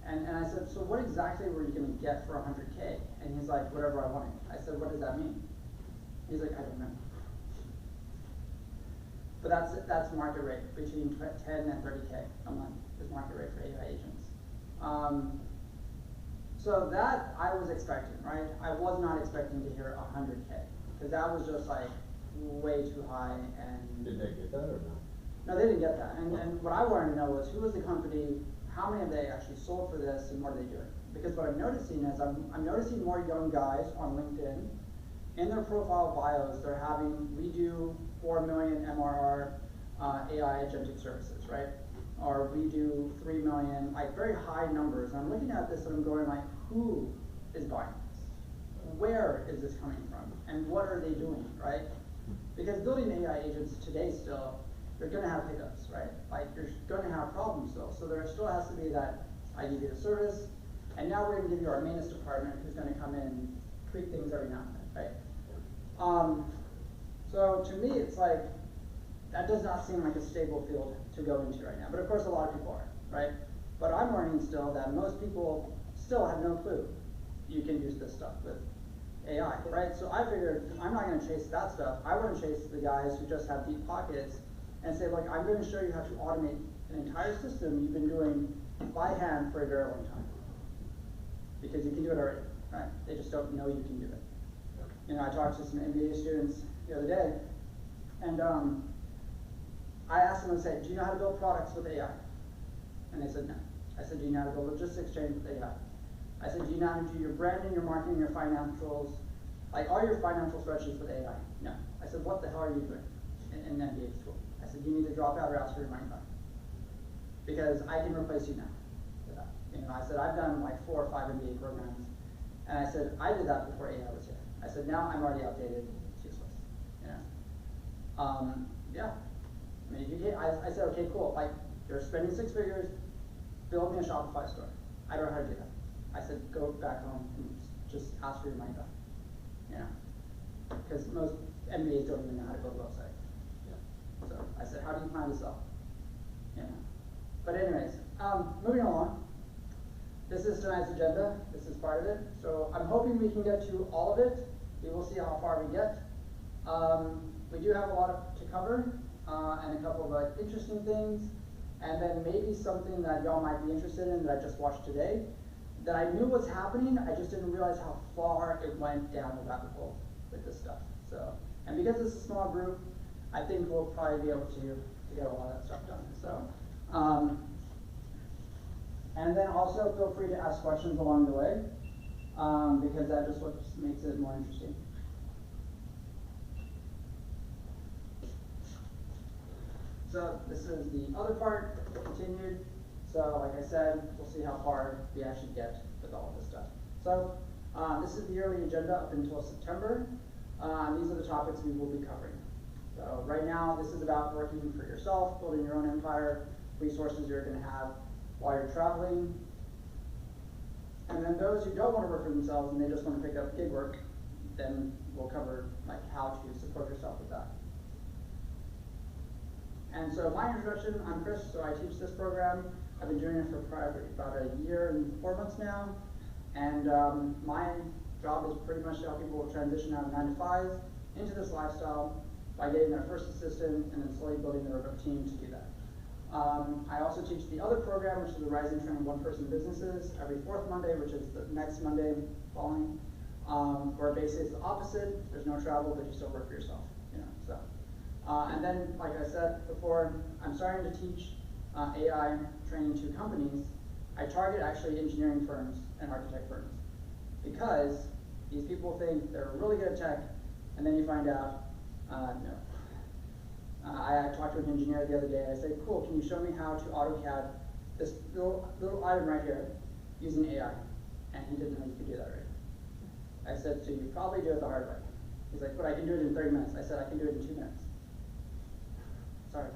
And I said, so what exactly were you going to get for 100K? And he's like, whatever I wanted. I said, what does that mean? He's like, I don't know. But that's market rate, between 10 and 30K a month is market rate for AI agents. So that I was expecting, right? I was not expecting to hear 100K, because that was just like way too high. And did they get that or no? No, they didn't get that. And what I wanted to know was who was the company, how many of they actually sold for this, and what are they doing? Because what I'm noticing is I'm noticing more young guys on LinkedIn. In their profile bios, they're having, we do 4 million MRR AI agentic services, right? Or we do 3 million, like very high numbers. And I'm looking at this and I'm going like, who is buying this? Where is this coming from? And what are they doing, right? Because building AI agents today still, you're gonna have hiccups, right? Like you're gonna have problems still. So there still has to be that, I give you the service, and now we're gonna give you our maintenance department who's gonna come in and tweak things every now and then, right? So to me, it's like, that does not seem like a stable field to go into right now. But of course, a lot of people are, right? But I'm learning still that most people still have no clue you can use this stuff with AI, right? So I figured I'm not going to chase that stuff. I want to chase the guys who just have deep pockets and say, look, I'm going to show you how to automate an entire system you've been doing by hand for a very long time. Because you can do it already, right? They just don't know you can do it. You know, I talked to some MBA students the other day, and I asked them, I said, do you know how to build products with AI? And they said, no. I said, do you know how to build logistics chains with AI? I said, do you know how to do your branding, your marketing, your financials, like all your financial spreadsheets with AI? No. I said, what the hell are you doing in an MBA school? I said, you need to drop out or ask for your money back. Because I can replace you now with that. You know, I said, I've done like 4 or 5 MBA programs, and I said, I did that before AI was here. I said, now I'm already outdated, it's useless. You know? Yeah. I mean, if you can't, I said, okay, cool. Like, you're spending 6 figures, build me a Shopify store. I don't know how to do that. I said, go back home and just ask for your money back. You know? Because most MBAs don't even know how to build a website. Yeah. So I said, how do you plan to sell? You know? But anyways, moving along. This is tonight's agenda. This is part of it. So I'm hoping we can get to all of it. We will see how far we get. We do have a lot to cover, and a couple of like interesting things, and then maybe something that y'all might be interested in that I just watched today, that I knew was happening, I just didn't realize how far it went down the rabbit hole with this stuff. So, and because it's a small group, I think we'll probably be able to get a lot of that stuff done. So, and then also feel free to ask questions along the way, because that just what makes it more interesting. So this is the other part, continued. So like I said, we'll see how far we actually get with all of this stuff. So this is the yearly agenda up until September. These are the topics we will be covering. So right now, this is about working for yourself, building your own empire, resources you're going to have while you're traveling. And then those who don't want to work for themselves and they just want to pick up gig work, then we'll cover like how to support yourself with that. And so my introduction, I'm Chris, so I teach this program. I've been doing it for probably about a year and 4 months now. And my job is pretty much to help people transition out of 9 to 5 into this lifestyle by getting their first assistant and then slowly building their team to do that. I also teach the other program, which is the Rising Training One-Person Businesses, every 4th Monday, which is the next Monday following, where basically it's the opposite. There's no travel, but you still work for yourself. You know, so. And then, like I said before, I'm starting to teach AI training to companies. I target actually engineering firms and architect firms, because these people think they're really good at tech, and then you find out, no. I talked to an engineer the other day. I said, cool, can you show me how to AutoCAD this little item right here using AI? And he didn't know you could do that right. I said, so you probably do it the hard way. He's like, but I can do it in 30 minutes. I said, I can do it in 2 minutes. Sorry.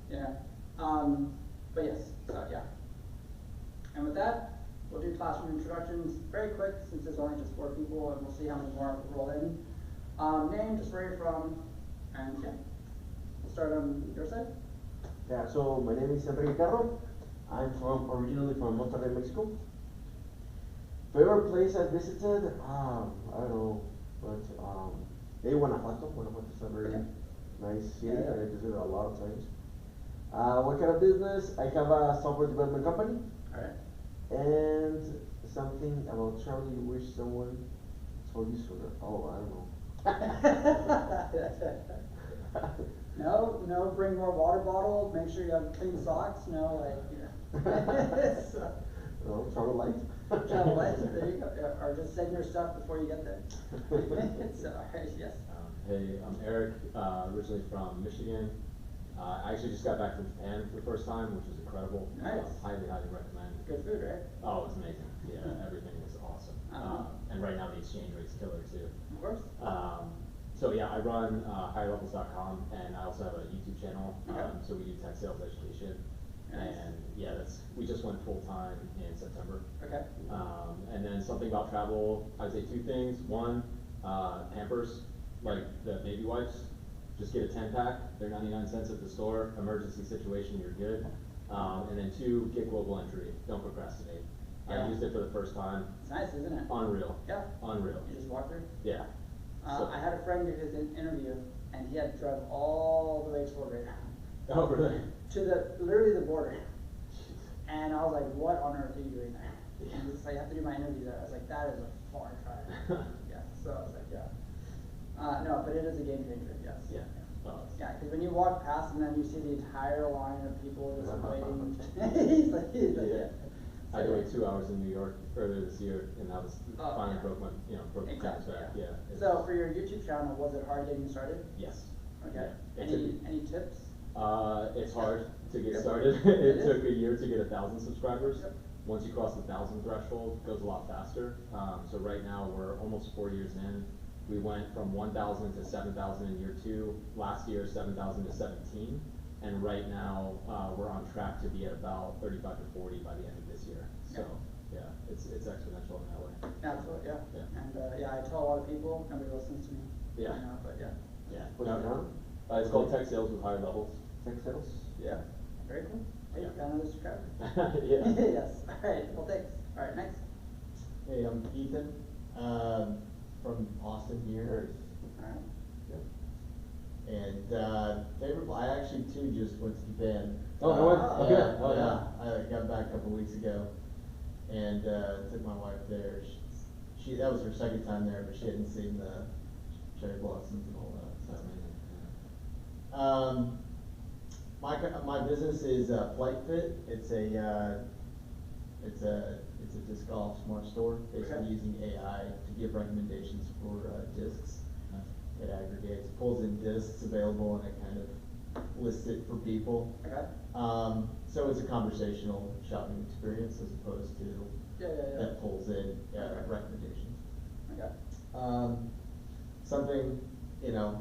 Yeah. But yes, so yeah. And with that, we'll do classroom introductions very quick, since there's only just 4 people, and we'll see how many more roll in. Name, just where you're from, and yeah. We'll start on your side. Yeah, so my name is Enrique Carro. I'm originally from Monterrey, Mexico. Favorite place I visited? I don't know, but Guanajuato. Guanajuato is a very Okay. nice city Yeah, yeah. that I visited a lot of times. What kind of business? I have a software development company, Alright. and something about travel you wish someone told you sooner. Oh, I don't know. No, bring more water bottles, make sure you have clean socks, no, like, yeah. So, No, travel light. travel light, there you go, or just send your stuff before you get there. So, alright, yes. Hey, I'm Eric, originally from Michigan. I actually just got back from Japan for the first time, which was incredible. Nice. Highly recommend. Good food, right? Oh, it's amazing. Yeah, everything is awesome. And right now the exchange rate's killer too. Of course. So yeah, I run higherlevels.com, and I also have a YouTube channel. Okay. So we do tech sales education. Nice. And yeah, we just went full time in September. Okay. And then something about travel, I'd say two things. One, Pampers, like the baby wipes. Just get a 10-pack. They're 99 cents at the store. Emergency situation, you're good. And then two, get global entry. Don't procrastinate. Yeah. I used it for the first time. It's nice, isn't it? Unreal. Yeah. Unreal. You just walk through? Yeah. So- I had a friend do his interview, and he had to drive all the way to Florida. Oh, really? To literally the border. And I was like, what on earth are you doing there? And he's just like, I have to do my interview there. I was like, that is a far drive. Yeah, so I was like, yeah. No, but it is a game changer, yes. Yeah. Oh, Yeah, because when you walk past and then you see the entire line of people just waiting. he's like, yeah. I had to wait 2 hours in New York earlier this year, and that was Oh, finally yeah. broke the tennis Exactly, back. yeah. Yeah. So for your YouTube channel, was it hard getting started? Yes. Okay. Yeah. It took me- Any tips? It's hard to get Yep. started. It It is. took a year to get 1,000 subscribers. Yep. Once you cross the 1,000 threshold, it goes a lot faster. So right now we're almost 4 years in. We went from 1,000 to 7,000 in year 2. Last year, 7,000 to 17. And right now, we're on track to be at about 35 to 40 by the end of this year. So yeah, it's exponential in that way. Absolutely, yeah. Yeah. And yeah, I tell a lot of people, nobody listens to me. Yeah. You know, but yeah. Yeah. What's it on? It's called Tech Sales with Higher Levels. Tech sales? Yeah. Very cool. Hey, Yeah. got another subscriber. Yeah. Yes, alright, well, thanks. Alright, next. Hey, I'm Ethan, from Austin here. Alright. And, favorite, I actually too just went to Japan. Oh, no way? Okay. Yeah, Oh, yeah, I got back a couple weeks ago, and, took my wife there. That was her second time there, but she hadn't seen the cherry blossoms and all that, so. That's amazing. My business is Flight Fit. It's a disc golf smart store, basically Okay. using AI to give recommendations for discs. Nice. It aggregates, pulls in discs available, and it kind of lists it for people. Okay. So it's a conversational shopping experience as opposed to Yeah. that pulls in Okay. recommendations. Okay. Something,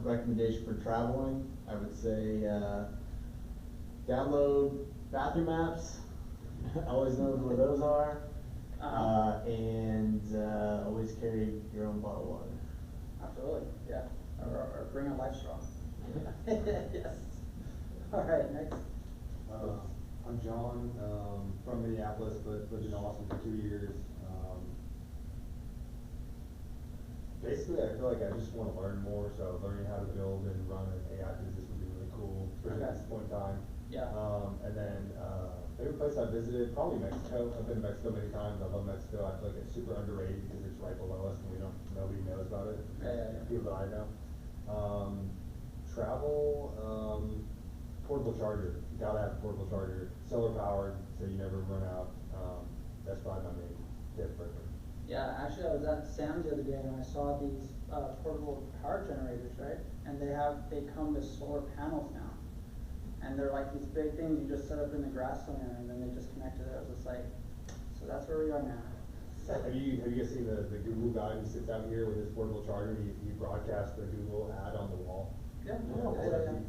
recommendation for traveling, I would say, download bathroom apps. Always knows where those are. And always carry your own bottle of water. Absolutely, yeah. Or bring a life straw. Yes. Alright, next. I'm John, from Minneapolis, but lived in Austin for 2 years. Basically, I feel like I just want to learn more, so learning how to build and run an AI business would be really cool, especially at this point in time. Yeah. And then, favorite place I visited, probably Mexico. I've been to Mexico many times. I love Mexico. I feel like it's super underrated because it's right below us and nobody knows about it. Yeah. People that I know. Travel, portable charger. You gotta have a portable charger. Solar powered, so you never run out. That's probably my main tip right there. Yeah, actually, I was at Sam's the other day and I saw these portable power generators, right? And they come with solar panels now. And they're like these big things you just set up in the grass somewhere and then they just connect to it. I was just like, so that's where we are now. Have you guys seen the Google guy who sits out here with his portable charger? He broadcasts the Google ad on the wall. Yeah,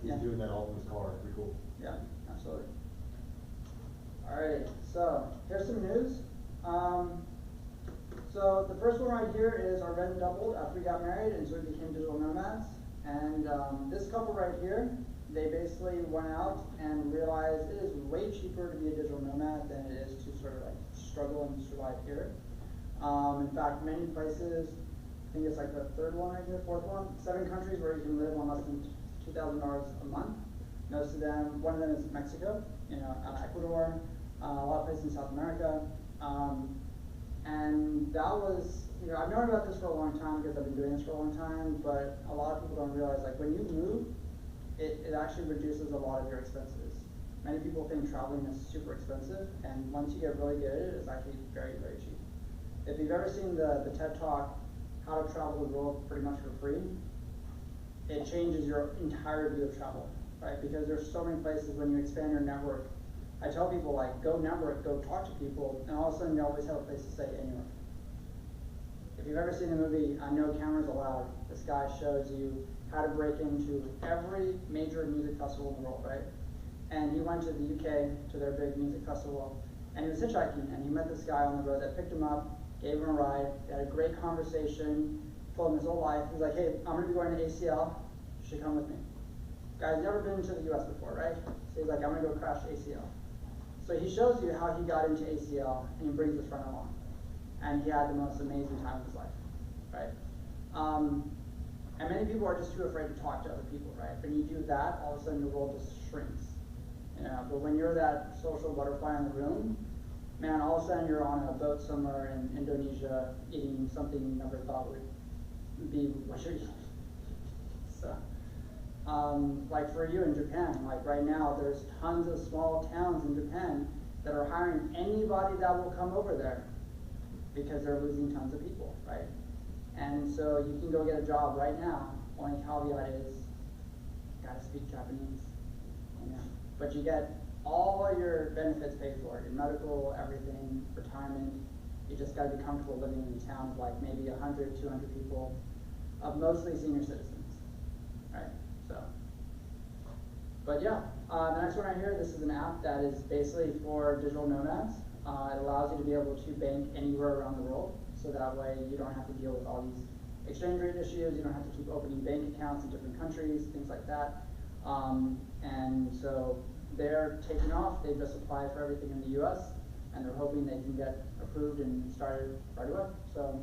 He's doing that all in his car. Pretty cool. Yeah, absolutely. Alright, so here's some news. So the first one right here is our rent doubled after we got married and so we became digital nomads. And this couple right here they basically went out and realized it is way cheaper to be a digital nomad than it is to sort of like struggle and survive here. In fact, many places, I think it's like the third one right here, fourth one, 7 countries where you can live on less than $2,000 a month. Most of them, one of them is Mexico, Ecuador, a lot of places in South America. And that was, I've known about this for a long time because I've been doing this for a long time, but a lot of people don't realize, like, when you move, it actually reduces a lot of your expenses. Many people think traveling is super expensive, and once you get really good at it, it's actually very, very cheap. If you've ever seen the TED Talk, How to Travel the World pretty much for free, it changes your entire view of travel, right? Because there's so many places when you expand your network. I tell people, like, go network, go talk to people, and all of a sudden you always have a place to stay anywhere. If you've ever seen the movie No Cameras Allowed, this guy shows you how to break into every major music festival in the world, right? And he went to the UK, to their big music festival, and he was hitchhiking, and he met this guy on the road that picked him up, gave him a ride, they had a great conversation, told him his whole life. He's like, hey, I'm gonna be going to ACL, you should come with me. Guy's never been to the US before, right? So he's like, I'm gonna go crash ACL. So he shows you how he got into ACL, and he brings his friend along. And he had the most amazing time of his life, right? And many people are just too afraid to talk to other people, right? When you do that, all of a sudden your world just shrinks. But when you're that social butterfly in the room, man, all of a sudden you're on a boat somewhere in Indonesia eating something you never thought would be what you're eating. So, like for you in Japan, like right now, there's tons of small towns in Japan that are hiring anybody that will come over there because they're losing tons of people, right? And so you can go get a job right now. Only caveat is, you gotta speak Japanese. But you get all your benefits paid for, your medical, everything, retirement. You just gotta be comfortable living in a town of like maybe 100, 200 people, of mostly senior citizens, right? So, but yeah, the next one right here, this is an app that is basically for digital nomads. It allows you to be able to bank anywhere around the world, so that way you don't have to deal with all these exchange rate issues, you don't have to keep opening bank accounts in different countries, things like that. And so they're taking off, they just applied for everything in the US, and they're hoping they can get approved and started right away. So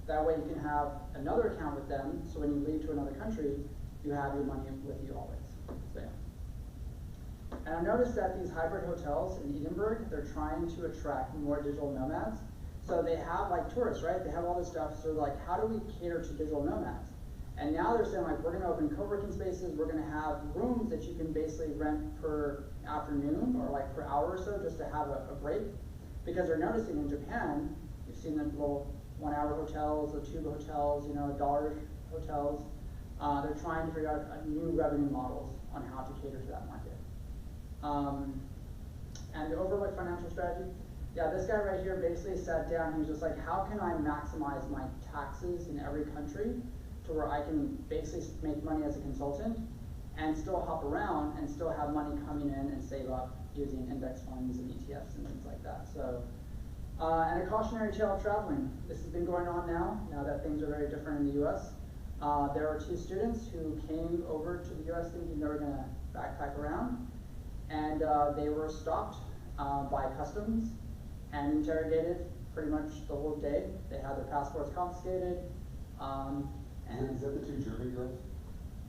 that way you can have another account with them, so when you leave to another country, you have your money with you always. So yeah. And I've noticed that these hybrid hotels in Edinburgh, they're trying to attract more digital nomads. So they have like tourists, right? They have all this stuff, so like, how do we cater to digital nomads? And now they're saying, like, we're gonna open co-working spaces, we're gonna have rooms that you can basically rent per afternoon or like per hour or so just to have a break. Because they're noticing in Japan, you've seen the little 1 hour hotels, the tube hotels, dollar hotels. They're trying to figure out new revenue models on how to cater to that market. And the overlooked financial strategy, yeah, this guy right here basically sat down, he was just like, how can I maximize my taxes in every country to where I can basically make money as a consultant and still hop around and still have money coming in and save up using index funds and ETFs and things like that. So, and a cautionary tale of traveling. This has been going on now that things are very different in the US. There were 2 students who came over to the US thinking they were gonna backpack around, and they were stopped by customs and interrogated pretty much the whole day. They had their passports confiscated. Is that the 2 German girls?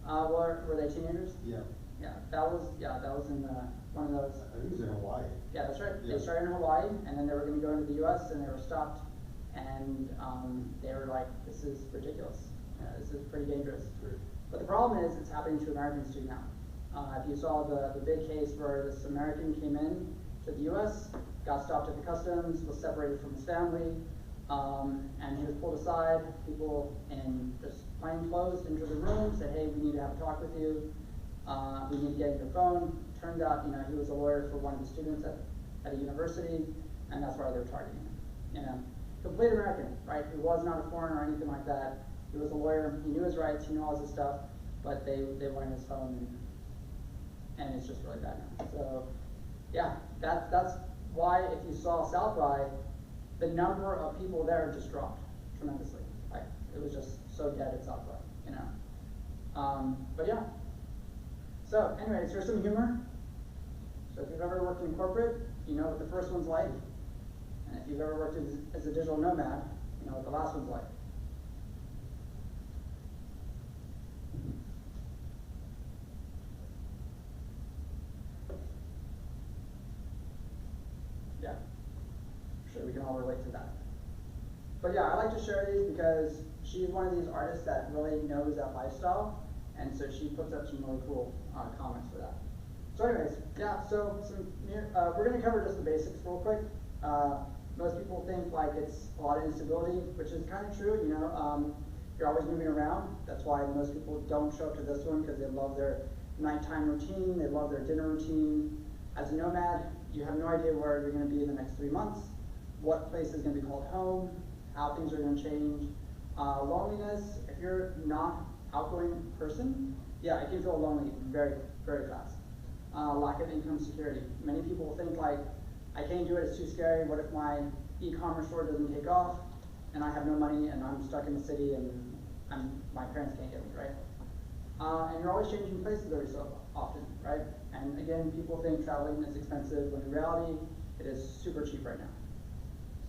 Were they teenagers? Yeah. Yeah, that was in one of those. I think it was in Hawaii. Yeah, that's right. Yeah. They started in Hawaii, and then they were going to go into the US, and they were stopped, and they were like, this is ridiculous. This is pretty dangerous. True. But the problem is, it's happening to Americans too now. If you saw the big case where this American came in to the US, got stopped at the customs, was separated from his family, and he was pulled aside. People in just plain clothes entered the room, said, hey, we need to have a talk with you. We need to get your phone. Turns out, he was a lawyer for one of the students at a university, and that's why they're targeting him. Complete American, right? He was not a foreigner or anything like that. He was a lawyer. He knew his rights. He knew all this stuff, but they wanted his phone, and it's just really bad now. So, yeah, that's why if you saw South by, the number of people there just dropped tremendously. Like, it was just so dead at South by, But yeah. So anyways, here's some humor. So if you've ever worked in corporate, you know what the first one's like. And if you've ever worked as a digital nomad, you know what the last one's like. Yeah, I'm sure we can all relate to that. But yeah, I like to share these because she's one of these artists that really knows that lifestyle, and so she puts up some really cool comments for that. So anyways, yeah, so we're going to cover just the basics real quick. Most people think like it's a lot of instability, which is kind of true, you know. You're always moving around. That's why most people don't show up to this one, because they love their nighttime routine, they love their dinner routine. As a nomad, you have no idea where you're going to be in the next 3 months, what place is going to be called home, how things are going to change. Loneliness, if you're not outgoing person, yeah, it can feel lonely very, very fast. Lack of income security. Many people think like, I can't do it, it's too scary. What if my e-commerce store doesn't take off and I have no money and I'm stuck in the city and my parents can't get me, right? And you're always changing places every so often, right? And again, people think traveling is expensive, when in reality, it is super cheap right now.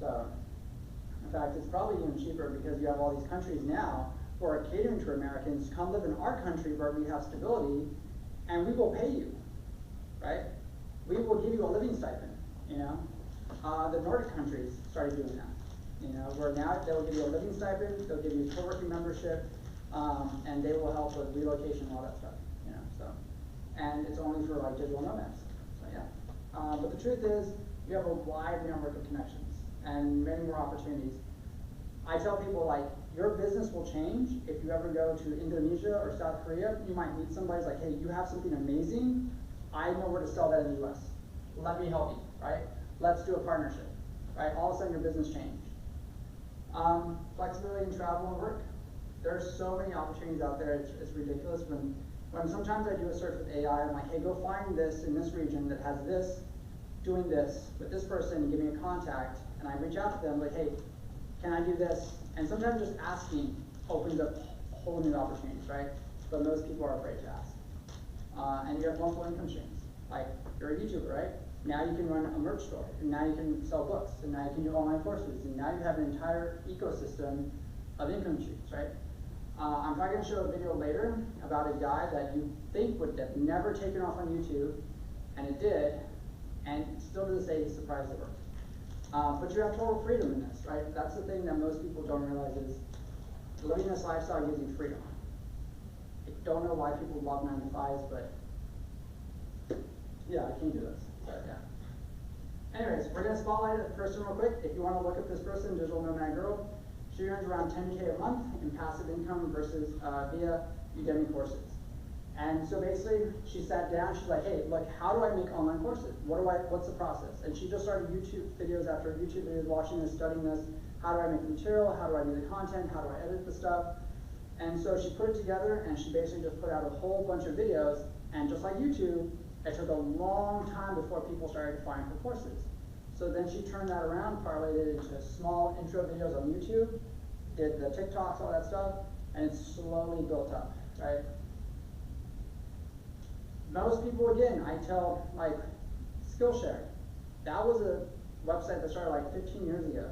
So, in fact, it's probably even cheaper because you have all these countries now who are catering to Americans to come live in our country where we have stability, and we will pay you, right? We will give you a living stipend, you know? The Nordic countries started doing that, you know, where now they'll give you a living stipend, they'll give you a co-working membership, and they will help with relocation and all that stuff, you know, so. And it's only for like digital nomads, so yeah. But the truth is, you have a wide network of connections and many more opportunities. I tell people like, your business will change if you ever go to Indonesia or South Korea. You might meet somebody who's like, hey, you have something amazing. I know where to sell that in the US. Let me help you, right? Let's do a partnership, right? All of a sudden your business changed. Flexibility in travel and work. There's so many opportunities out there, it's ridiculous. When sometimes I do a search with AI, I'm like, hey, go find this in this region that has this, doing this, with this person, give me a contact, and I reach out to them, like, hey, can I do this? And sometimes just asking opens up whole new opportunities, right? But most people are afraid to ask. And you have multiple income streams. Like, you're a YouTuber, right? Now you can run a merch store, and now you can sell books, and now you can do online courses, and now you have an entire ecosystem of income streams, right? I'm probably going to show a video later about a guy that you think would have never taken off on YouTube, and it did, and still to this day he's surprised it worked. But you have total freedom in this, right? That's the thing that most people don't realize is living this lifestyle gives you freedom. I don't know why people love 9 to 5s, but yeah, I can do this. But yeah. Anyways, we're going to spotlight a person real quick. If you want to look at this person, digital nomad girl, she earns around 10K a month in passive income versus via Udemy courses. And so basically, she sat down, she's like, hey, look, how do I make online courses? What's the process? And she just started YouTube videos after YouTube videos, watching this, studying this. How do I make the material? How do I do the content? How do I edit the stuff? And so she put it together, and she basically just put out a whole bunch of videos. And just like YouTube, it took a long time before people started to find her courses. So then she turned that around, parlayed it into small intro videos on YouTube, did the TikToks, all that stuff, and it's slowly built up, right? Most people, again, I tell, like, Skillshare. That was a website that started like 15 years ago.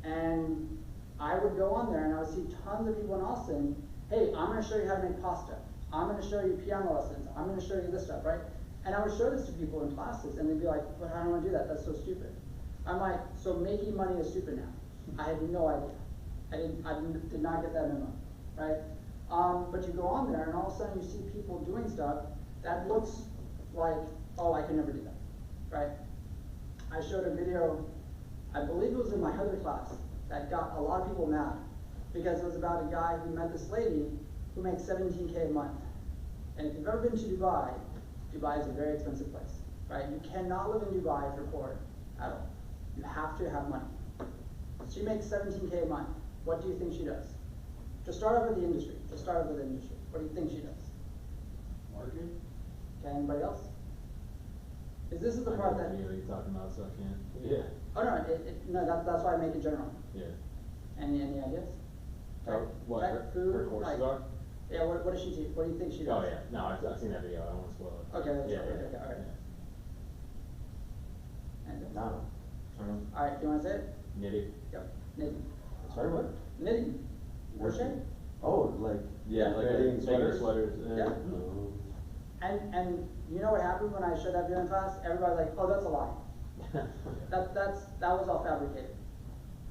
And I would go on there and I would see tons of people in Austin, hey, I'm going to show you how to make pasta. I'm going to show you piano lessons. I'm going to show you this stuff, right? And I would show this to people in classes, and they'd be like, but I don't want to do that. That's so stupid. I'm like, so making money is stupid now. I had no idea. I did not get that memo, right? But you go on there, and all of a sudden you see people doing stuff that looks like, oh, I can never do that, right? I showed a video, I believe it was in my other class, that got a lot of people mad, because it was about a guy who met this lady who makes 17K a month. And if you've ever been to Dubai, Dubai is a very expensive place, right? You cannot live in Dubai if you're poor at all. You have to have money. She makes 17K a month. What do you think she does? Just start off with the industry. Just start off with the industry. What do you think she does? Marketing? Okay, anybody else? This is the part that... I know what you're talking about, so I can't. Yeah. Oh no, that's why I make it general. Yeah. Any ideas? What Tech, her food, courses like, are? Yeah, what does she teach? What do you think she does? Oh yeah, no, I've seen that video, I don't wanna spoil it. Okay, that's Yeah, okay, yeah, alright. And, No. alright, do you wanna say it? Knitting. Yep, knitting. Sorry, what? Knitting. Crochet? Oh, like. Yeah, like threading making sweaters. Yeah. Oh. And you know what happened when I showed that video in class? Everybody's like, oh, that's a lie. That was all fabricated.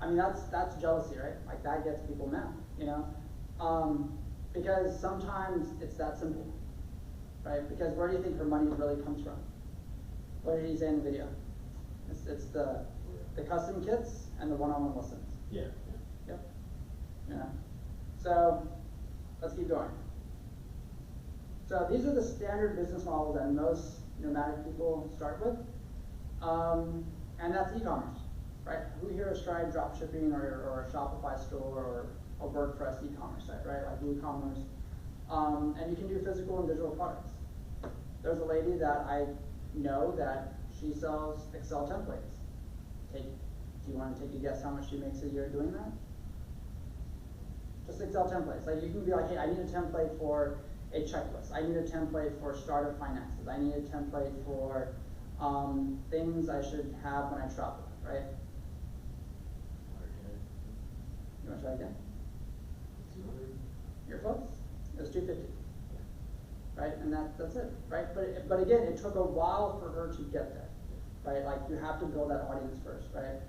I mean, that's jealousy, right? Like that gets people mad, you know? Because sometimes it's that simple, right? Because where do you think her money really comes from? What did he say in the video? It's the custom kits and the one-on-one lessons. Yeah, Yep. You know? So, let's keep going. So these are the standard business models that most nomadic people start with. And that's e-commerce, right? Who here has tried drop shipping or a Shopify store or a WordPress e-commerce site, right? Like WooCommerce. And you can do physical and digital products. There's a lady that I know that she sells Excel templates. Do you want to take a guess how much she makes a year doing that? Just Excel templates. Like you can be like, hey, I need a template for a checklist. I need a template for startup finances. I need a template for things I should have when I travel, right? You want to try again? 200. You're close. It was 250. Right, and that's it, right? But again, it took a while for her to get there, right? Like you have to build that audience first, right?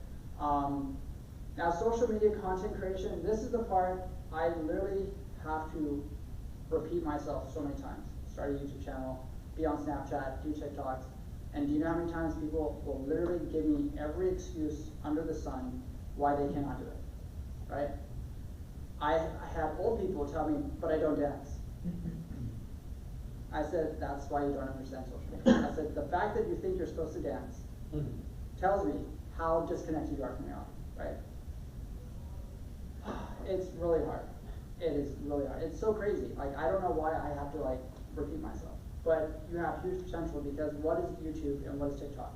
Now, social media content creation. This is the part I literally have to repeat myself so many times. Start a YouTube channel, be on Snapchat, do TikToks, and do you know how many times people will literally give me every excuse under the sun why they cannot do it, right? I had old people tell me, but I don't dance. I said, that's why you don't understand social media. I said, the fact that you think you're supposed to dance tells me how disconnected you are from reality, right? It's really hard. It is really hard. It's so crazy. Like, I don't know why I have to, like, repeat myself. But you have huge potential because what is YouTube and what is TikTok?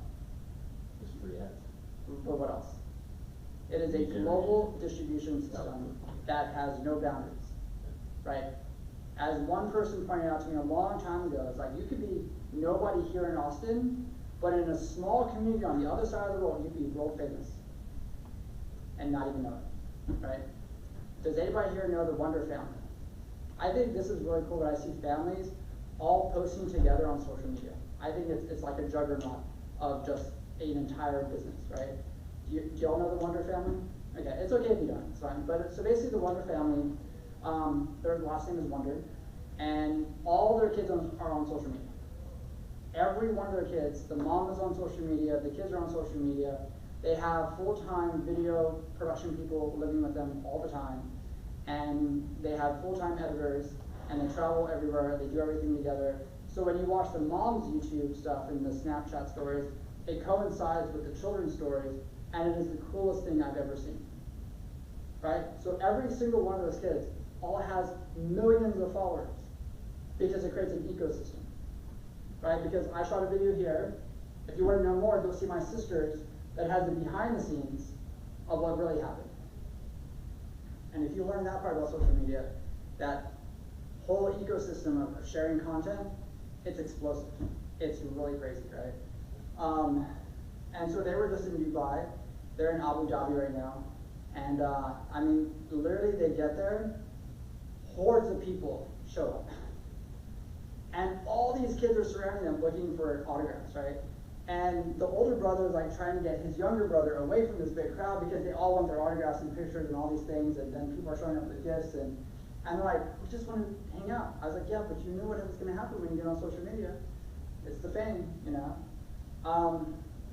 Just free ads. But what else? It is a global distribution system that has no boundaries, right? As one person pointed out to me a long time ago, it's like you could be nobody here in Austin, but in a small community on the other side of the world, you'd be world famous and not even know it, right? Does anybody here know the Wonder family? I think this is really cool that I see families all posting together on social media. I think it's like a juggernaut of just an entire business, right? Do you all know the Wonder family? Okay, it's okay if you don't, it's fine. But so basically the Wonder family, their last name is Wonder, and all their kids are on social media. Every one of their kids, the mom is on social media, the kids are on social media, they have full-time video production people living with them all the time, and they have full-time editors, and they travel everywhere, they do everything together. So when you watch the mom's YouTube stuff and the Snapchat stories, it coincides with the children's stories, and it is the coolest thing I've ever seen, right? So every single one of those kids all has millions of followers because it creates an ecosystem, right? Because I shot a video here. If you want to know more, go see my sisters that has the behind the scenes of what really happened. And if you learn that part about social media, that whole ecosystem of sharing content, it's explosive. It's really crazy, right? And so they were just in Dubai. They're in Abu Dhabi right now. And I mean, literally they get there, hordes of people show up. And all these kids are surrounding them looking for autographs, right? And the older brother is like trying to get his younger brother away from this big crowd because they all want their autographs and pictures and all these things, and then people are showing up with gifts, and they're like, we just want to hang out. I was like, yeah, but you knew what was going to happen when you get on social media. It's the fame, you know?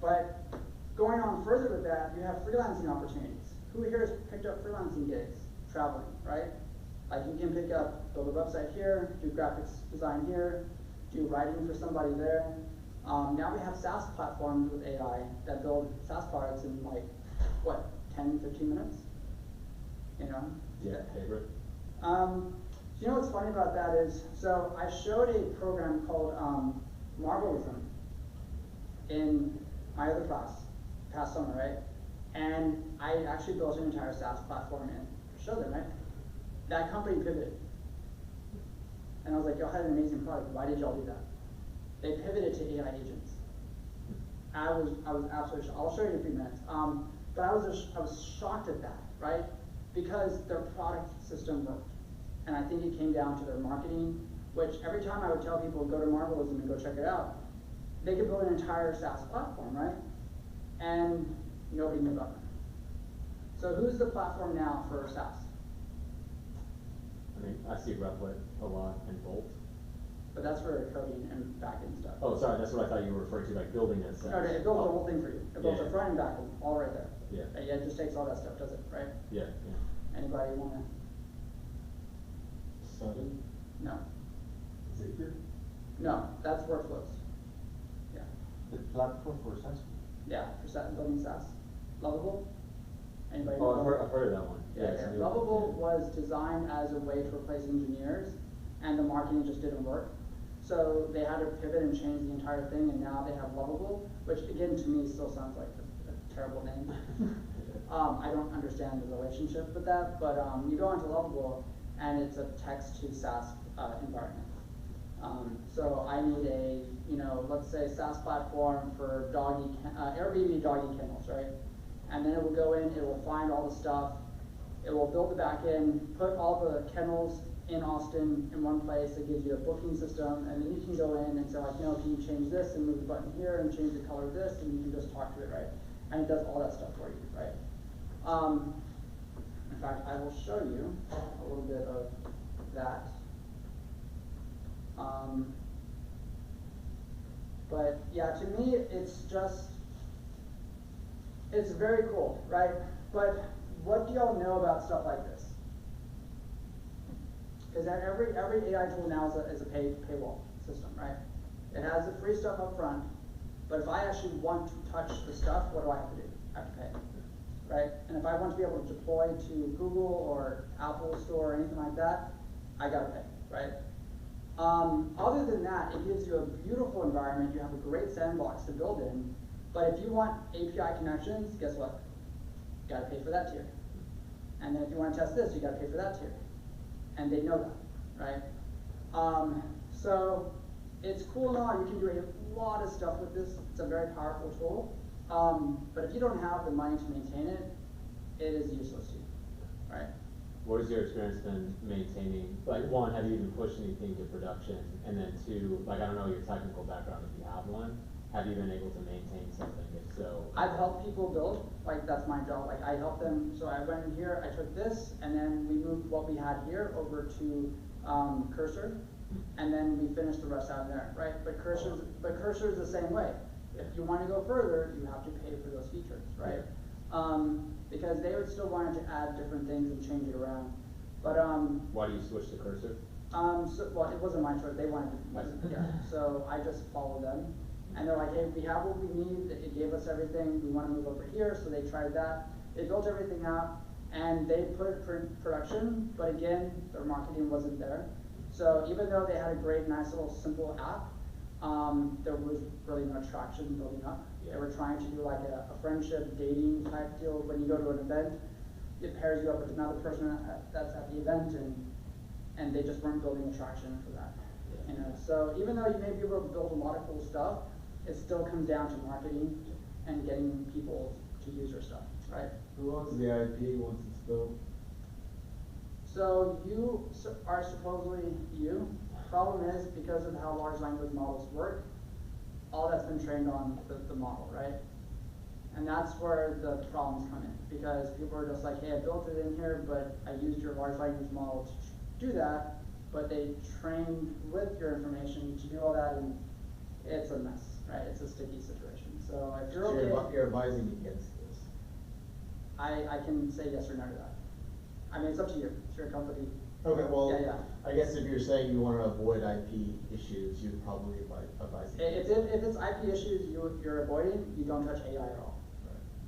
But going on further with that, you have freelancing opportunities. Who here has picked up freelancing gigs, traveling, right? Like you can pick up, build a website here, do graphics design here, do writing for somebody there. Now we have SaaS platforms with AI that build SaaS products in like, what, 10, 15 minutes? You know? Yeah, favorite. You know what's funny about that is, so I showed a program called Marvelism in my other class, past summer, right? And I actually built an entire SaaS platform and showed them, right? That company pivoted. And I was like, y'all had an amazing product, why did y'all do that? They pivoted to AI agents. I was absolutely shocked. I'll show you in a few minutes. But I was shocked at that, right? Because their product system worked. And I think it came down to their marketing, which every time I would tell people, go to Marvelism and go check it out, they could build an entire SaaS platform, right? And nobody knew about them. So who's the platform now for SaaS? I mean, I see Replit a lot and Bolt. But that's for coding and backend stuff. Oh, sorry, that's what I thought you were referring to, like building a SaaS. No, it builds the whole thing for you. It builds Yeah. the front and back end, all right there. Yeah. Yeah, it just takes all that stuff, does it, right? Yeah, yeah. Anybody wanna? Seven. No. Zapier? No, that's workflows. Yeah. The platform for SaaS. Yeah, for building SaaS. Lovable? Anybody Oh, know? I've heard of that one. Yeah, it's a yeah. new one. Lovable was designed as a way to replace engineers, and the marketing just didn't work. So they had to pivot and change the entire thing, and now they have Lovable, which again to me still sounds like a terrible name. I don't understand the relationship with that, but you go into Lovable, and it's a text to SaaS environment. So I need a, let's say SaaS platform for Airbnb doggy kennels, right? And then it will go in, it will find all the stuff, it will build the back end, put all the kennels in Austin in one place. It gives you a booking system, and then you can go in and say like, no, can you change this and move the button here and change the color of this, and you can just talk to it, right? And it does all that stuff for you, right? In fact, I will show you a little bit of that. But yeah, to me, it's very cool, right? But what do y'all know about stuff like this? Because every AI tool now is a paywall system, right? It has the free stuff up front, but if I actually want to touch the stuff, what do I have to do? I have to pay, right? And if I want to be able to deploy to Google or Apple Store or anything like that, I gotta pay, right? Other than that, it gives you a beautiful environment. You have a great sandbox to build in. But if you want API connections, guess what? You gotta pay for that tier. And then if you want to test this, you gotta pay for that tier. And they know that, right? So it's cool and all. You can do a lot of stuff with this. It's a very powerful tool. But if you don't have the money to maintain it, it is useless to you, right? What has your experience been maintaining, like one, have you even pushed anything to production? And then two, like I don't know your technical background if you have one, have you been able to maintain something? If so, I've helped people build, like that's my job. Like I help them, so I went in here, I took this, and then we moved what we had here over to Cursor, and then we finished the rest out there, right? But Cursor's the same way. If you want to go further, you have to pay for those features, right? Because they would still wanted to add different things and change it around. But why do you switch to Cursor? well, it wasn't my choice. They wanted to, yeah. So I just followed them, and they're like, hey, we have what we need. It gave us everything. We want to move over here. So they tried that. They built everything out, and they put it for production. But again, their marketing wasn't there. So even though they had a great, nice little simple app, there was really no traction building up. They were trying to do like a friendship dating type deal. When you go to an event, it pairs you up with another person that's at the event, and they just weren't building traction for that. So even though you may be able to build a lot of cool stuff, it still comes down to marketing and getting people to use your stuff, right? Who owns the IP once it's built? So you are supposedly you. Problem is, because of how large language models work, all that's been trained on the model, right? And that's where the problems come in, because people are just like, hey, I built it in here, but I used your large language model to do that, but they trained with your information to do all that, and it's a mess, right? It's a sticky situation. So if you're okay, You're advising against this. I can say yes or no to that. I mean, it's up to you. It's your company. Okay, well, Yeah. I guess if you're saying you want to avoid IP issues, you'd probably advise against it. If it's IP issues you're avoiding, you don't touch AI at all,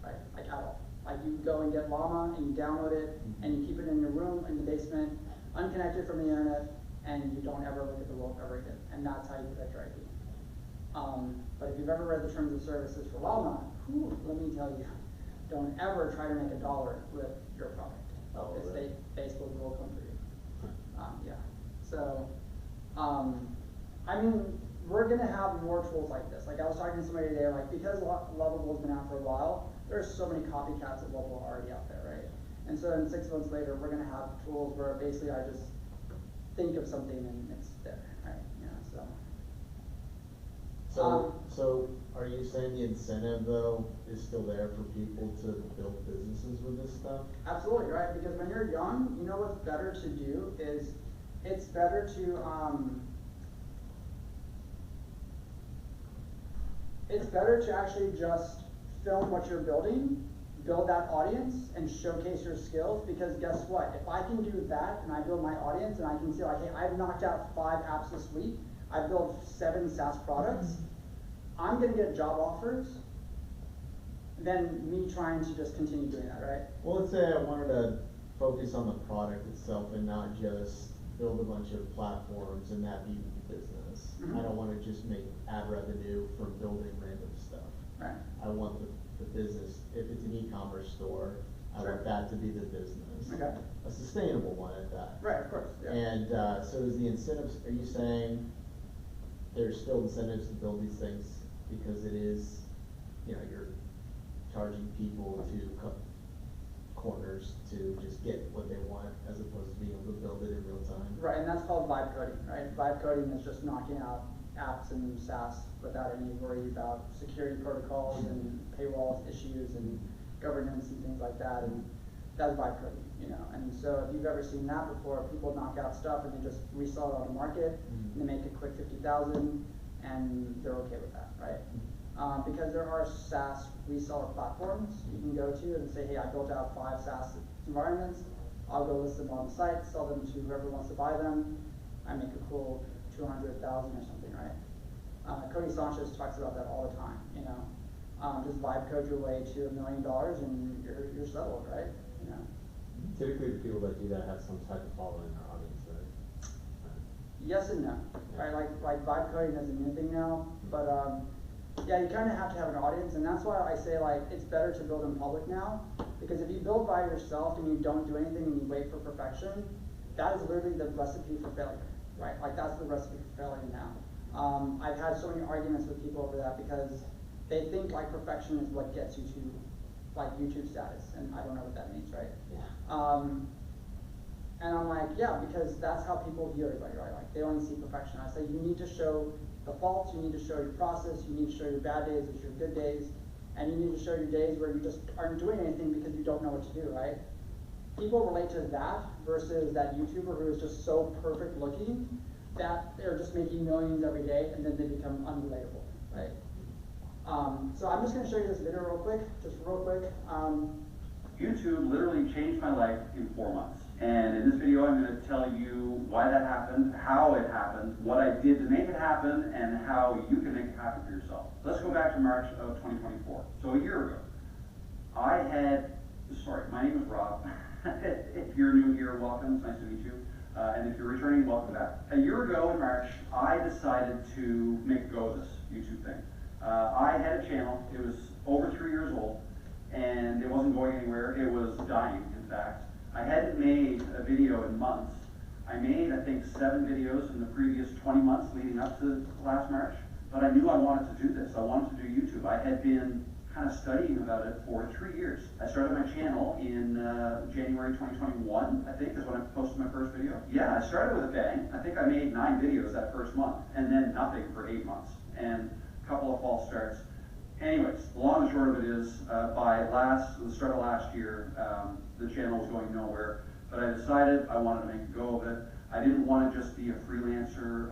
right? Like at all. Like you go and get Llama and you download it and you keep it in your room in the basement, unconnected from the internet, and you don't ever look at the world ever again. And that's how you protect your IP. But if you've ever read the terms of services for Llama, let me tell you, don't ever try to make $1 with your product. Oh, Because really? Facebook will come for you. Yeah. So I mean, we're gonna have more tools like this. Like I was talking to somebody today, like because Lovable's been out for a while, there's so many copycats of Lovable already out there, right? And so then 6 months later, we're gonna have tools where basically I just think of something and it's there, right? Yeah, So are you saying the incentive though is still there for people to build businesses with this stuff? absolutely, right? Because when you're young, you know what's better to do is it's better to actually just film what you're building, build that audience, and showcase your skills. Because guess what? If I can do that and I build my audience and I can see like, hey, I've knocked out 5 apps this week, I've built 7 SaaS products, I'm gonna get job offers than me trying to just continue doing that, right? Well, let's say I wanted to focus on the product itself and not just build a bunch of platforms and that be the business. I don't wanna just make ad revenue from building random stuff. Right. I want the business, if it's an e-commerce store, I Sure. want that to be the business. Okay. A sustainable one at that. Right, of course, yeah. And, so is the incentives, are you saying there's still incentives to build these things because it is, you know, you're charging people to cut corners to just get what they want as opposed to being able to build it in real time? Right, and that's called vibe coding, right? Vibe coding is just knocking out apps and SaaS without any worry about security protocols and paywall issues and governance and things like that, and that's vibe coding, you know? And so if you've ever seen that before, people knock out stuff and they just resell it on the market, and they make a quick 50,000, and they're okay with that, right? Because there are SaaS reseller platforms you can go to and say, hey, I built out 5 SaaS environments, I'll go list them on the site, sell them to whoever wants to buy them, I make a cool 200,000 or something, right? Cody Sanchez talks about that all the time, you know? Just vibe code your way to $1 million and you're settled, right? You know? Typically, the people that do that have some type of following in our audience, right? Yes and no, right? Like vibe coding is a new thing now, but yeah, you kind of have to have an audience, and that's why I say like it's better to build in public now, because if you build by yourself and you don't do anything and you wait for perfection, that is literally the recipe for failure, right? Like that's the recipe for failure now. I've had so many arguments with people over that because they think like perfection is what gets you to like YouTube status, and I don't know what that means, right? Yeah. And I'm like, yeah, because that's how people view everybody, right? Like they only see perfection. I say you need to show the faults, you need to show your process, you need to show your bad days, which are your good days, and you need to show your days where you just aren't doing anything because you don't know what to do, right? People relate to that versus that YouTuber who is just so perfect looking that they're just making millions every day and then they become unrelatable, right? So I'm just gonna show you this video real quick, YouTube literally changed my life in 4 months. And in this video, I'm going to tell you why that happened, how it happened, what I did to make it happen, and how you can make it happen for yourself. Let's go back to March of 2024. So a year ago, my name is Rob. If you're new here, welcome, it's nice to meet you. And if you're returning, welcome back. A year ago in March, I decided to make a go of this YouTube thing. I had a channel, it was over 3 years old, and it wasn't going anywhere, it was dying, in fact. I hadn't made a video in months. I made, I think, 7 videos in the previous 20 months leading up to last March, but I knew I wanted to do this. I wanted to do YouTube. I had been kind of studying about it for 3 years. I started my channel in January 2021, I think, is when I posted my first video. Yeah, I started with a bang. I think I made 9 videos that first month, and then nothing for 8 months, and a couple of false starts. Anyways, the long and short of it is, by the start of last year, the channel was going nowhere, but I decided I wanted to make a go of it. I didn't want to just be a freelancer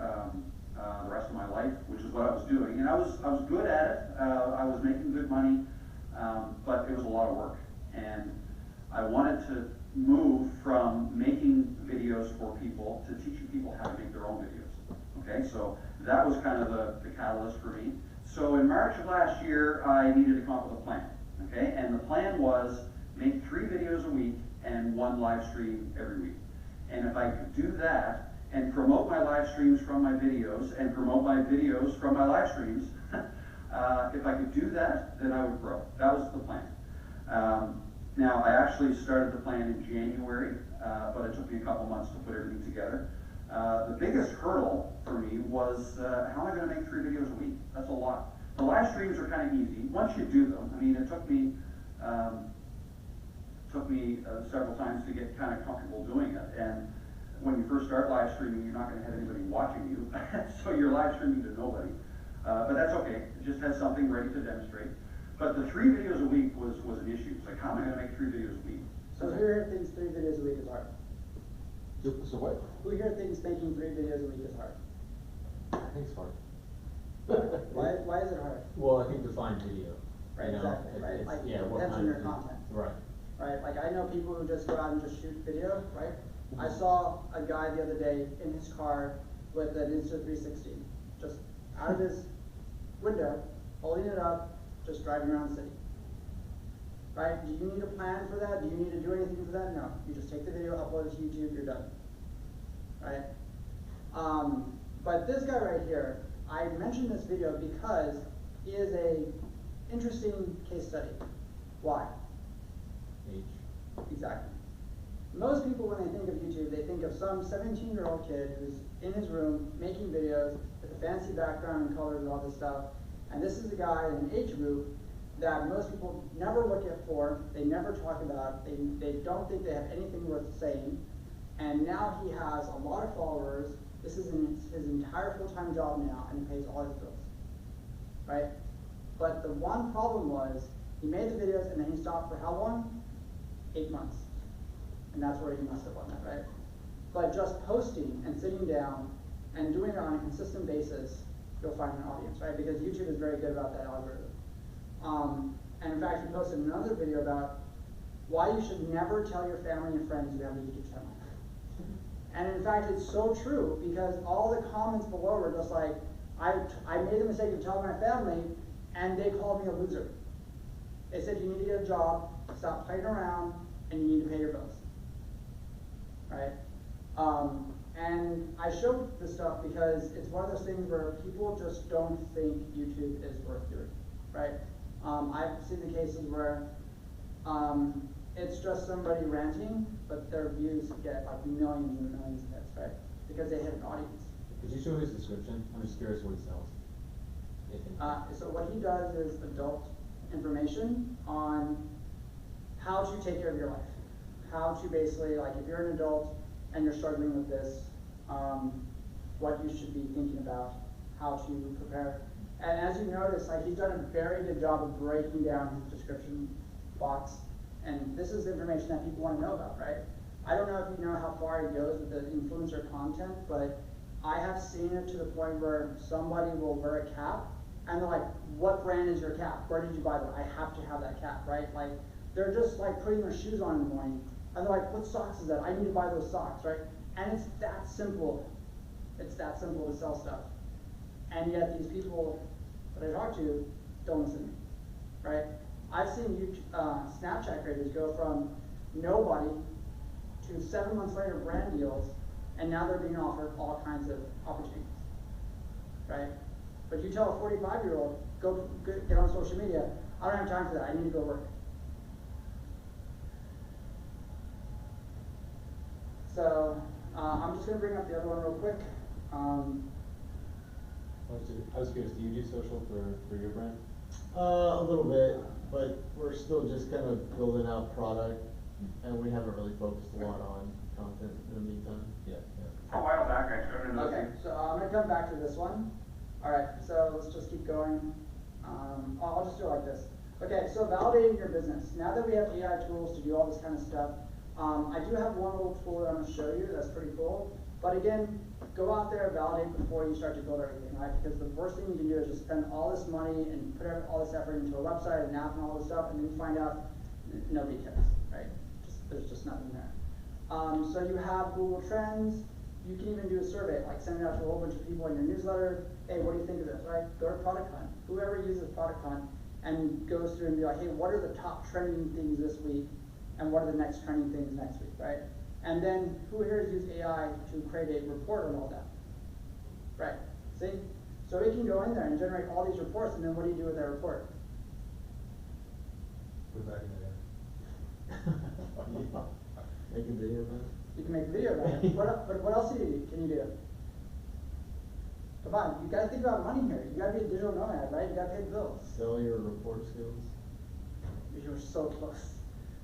the rest of my life, which is what I was doing. And I was good at it, I was making good money, but it was a lot of work. And I wanted to move from making videos for people to teaching people how to make their own videos. Okay, so that was kind of the catalyst for me. So in March of last year, I needed to come up with a plan, okay? And the plan was make 3 videos a week and 1 live stream every week. And if I could do that and promote my live streams from my videos and promote my videos from my live streams, if I could do that, then I would grow. That was the plan. Now, I actually started the plan in January, but it took me a couple months to put everything together. The biggest hurdle for me was, how am I gonna make 3 videos a week? That's a lot. The live streams are kind of easy, once you do them. I mean, it took me several times to get kind of comfortable doing it. And when you first start live streaming, you're not gonna have anybody watching you, so you're live streaming to nobody. But that's okay, it just has something ready to demonstrate. But the 3 videos a week was an issue. It's like, how am I gonna make 3 videos a week? So who here thinks 3 videos a week is hard? So what? Who here thinks making 3 videos a week is hard? I think it's hard. Why is it hard? Well, I think define video. Right, you know, exactly, right, it's- like, yeah, what depends on kind your of content. Right. Right, like I know people who just go out and just shoot video, right? I saw a guy the other day in his car with an Insta360, just out of his window, holding it up, just driving around the city. Right, do you need a plan for that? Do you need to do anything for that? No, you just take the video, upload it to YouTube, you're done. Right? But this guy right here, I mentioned this video because he is a interesting case study. Why? Age. Exactly. Most people, when they think of YouTube, they think of some 17-year-old kid who's in his room making videos with a fancy background and colors and all this stuff. And this is a guy in an age group that most people never look at for, they never talk about, they don't think they have anything worth saying. And now he has a lot of followers. This is his entire full-time job now, and he pays all his bills. Right? But the one problem was, he made the videos and then he stopped for how long? 8 months. And that's where he messed up on that, right? But just posting and sitting down and doing it on a consistent basis, you'll find an audience, right? Because YouTube is very good about that algorithm. And in fact, he posted another video about why you should never tell your family and friends you have a YouTube channel. And in fact, it's so true, because all the comments below were just like, I made the mistake of telling my family, and they called me a loser. They said, you need to get a job, stop playing around, and you need to pay your bills. Right? And I showed this stuff because it's one of those things where people just don't think YouTube is worth doing. Right? I've seen the cases where it's just somebody ranting, but their views get like millions and millions of hits, right? Because they hit an audience. Could you show his description? I'm just curious what he sells. If anything. So what he does is adult information on how to take care of your life. How to basically, like if you're an adult and you're struggling with this, what you should be thinking about, how to prepare. And as you notice, like he's done a very good job of breaking down his description box. And this is information that people want to know about, right? I don't know if you know how far he goes with the influencer content, but I have seen it to the point where somebody will wear a cap and they're like, what brand is your cap? Where did you buy that? I have to have that cap, right? Like, they're just like putting their shoes on in the morning and they're like, what socks is that? I need to buy those socks, right? And it's that simple. It's that simple to sell stuff. And yet these people that I talk to don't listen to me, right? I've seen Snapchat creators go from nobody to 7 months later brand deals, and now they're being offered all kinds of opportunities, right? But you tell a 45-year-old, go get on social media, I don't have time for that, I need to go work. So, I'm just gonna bring up the other one real quick. I was curious, do you do social for your brand? A little bit, but we're still just kind of building out product, and we haven't really focused a lot on content in the meantime. Yeah. A while back, I started another Okay, thing. so I'm gonna come back to this one. Alright, so let's just keep going. I'll just do it like this. Okay, so validating your business. Now that we have AI tools to do all this kind of stuff, I do have one little tool that I'm gonna show you that's pretty cool. But again, go out there and validate before you start to build everything, right? Because the worst thing you can do is just spend all this money and put all this effort into a website, an app, and all this stuff, and then you find out nobody cares, right? There's just nothing there. So you have Google Trends. You can even do a survey, like send it out to a whole bunch of people in your newsletter. Hey, what do you think of this, right? Go to Product Hunt. Whoever uses Product Hunt and goes through and be like, hey, what are the top trending things this week? And what are the next trending things next week, right? And then who here has used AI to create a report on all that? Right, see? So it can go in there and generate all these reports, and then what do you do with that report? Put it back in there. Make a video about it? You can make a video about it. But what else can you do? Come on, you gotta think about money here. You gotta be a digital nomad, right? You gotta pay the bills. Sell your report skills, You're so close.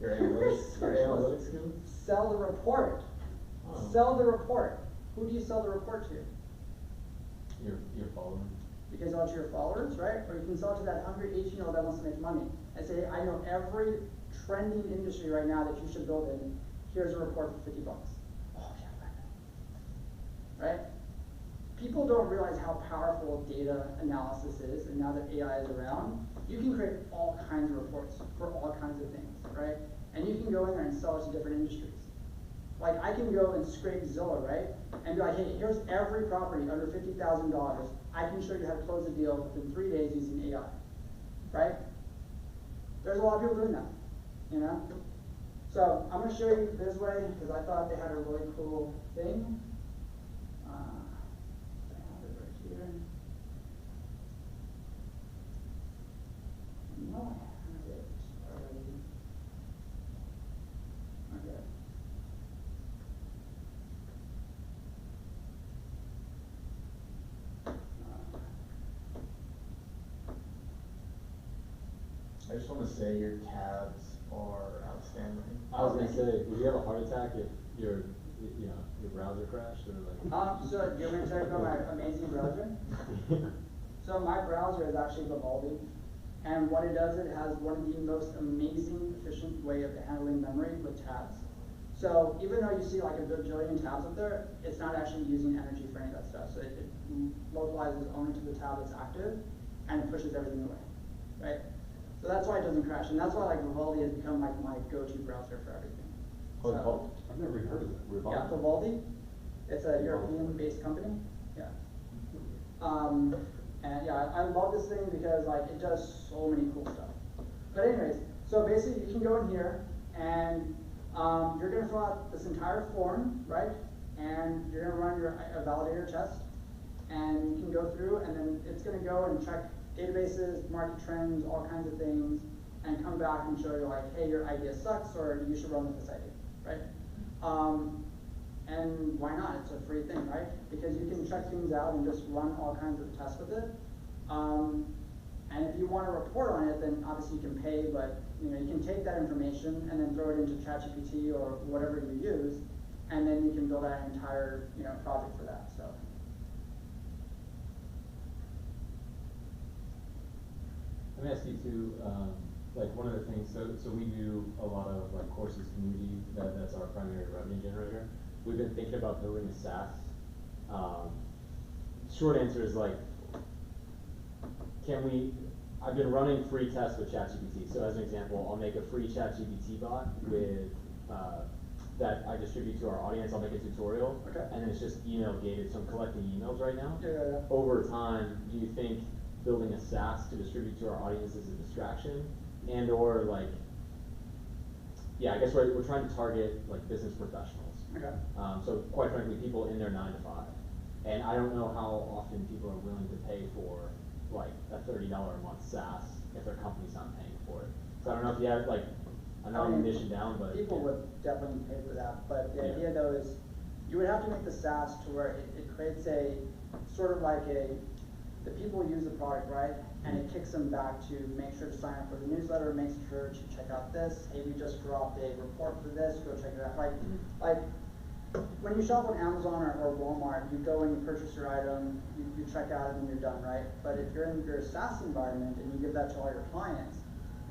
your analytics, So your close. analytics skills. Sell the report. Oh. Sell the report. Who do you sell the report to? Your following. You can sell it to your followers, right? Or you can sell it to that hungry 18-year-old that wants to make money and say, I know every trending industry right now that you should build in. Here's a report for 50 bucks. Oh yeah, right? People don't realize how powerful data analysis is, and now that AI is around, you can create all kinds of reports for all kinds of things, right? And you can go in there and sell it to different industries. Like, I can go and scrape Zillow, right? And be like, hey, here's every property under $50,000. I can show you how to close a deal within 3 days using AI, right? There's a lot of people doing that, you know? So I'm gonna show you this way, because I thought they had a really cool thing. I have it right here. No, I have it already. Okay. I just wanna say your tabs are outstanding. I was gonna say, would you have a heart attack if your browser crashed or like? So do you want me to tell you about my amazing browser? So my browser is actually Vivaldi, and what it does, it has one of the most amazing, efficient way of handling memory with tabs. So even though you see like a bajillion tabs up there, it's not actually using energy for any of that stuff. So it localizes only to the tab that's active, and it pushes everything away, right? So that's why it doesn't crash, and that's why like Vivaldi has become like my go-to browser for everything. Oh, So- Vivaldi. I've never even heard of that. Yeah, Vivaldi. It's a European-based company. Yeah. And yeah, I love this thing because like it does so many cool stuff. But anyways, so basically you can go in here and you're gonna fill out this entire form, right? And you're gonna run your validator test, and you can go through, and then it's gonna go and check databases, market trends, all kinds of things, and come back and show you like, hey, your idea sucks, or you should run with this idea, right? And why not? It's a free thing, right? Because you can check things out and just run all kinds of tests with it. And if you want to report on it, then obviously you can pay, but you can take that information and then throw it into ChatGPT or whatever you use, and then you can build out an entire project for that. So. Let me ask you too, like one of the things, so we do a lot of like courses community, that's our primary revenue generator. We've been thinking about building a SaaS. Short answer is like, I've been running free tests with ChatGPT. So as an example, I'll make a free ChatGPT bot with, that I distribute to our audience. I'll make a tutorial, Okay. and then it's just email gated, so I'm collecting emails right now. Yeah. Over time, do you think building a SaaS to distribute to our audience is a distraction, and or like, yeah, I guess we're trying to target like business professionals. Okay. So quite frankly, people in their 9 to 5, and I don't know how often people are willing to pay for like a $30 a month SaaS if their company's not paying for it. So I don't know if you have like, I know I'm niching down, but people yeah. would definitely pay for that. But the Yeah. idea though is you would have to make the SaaS to where it creates a sort of like the people use the product, right? And it kicks them back to make sure to sign up for the newsletter, make sure to check out this. Hey, we just dropped a report for this, go check it out. Like when you shop on Amazon or Walmart, you go and you purchase your item, you check out and then you're done, right? But if you're in your SaaS environment and you give that to all your clients,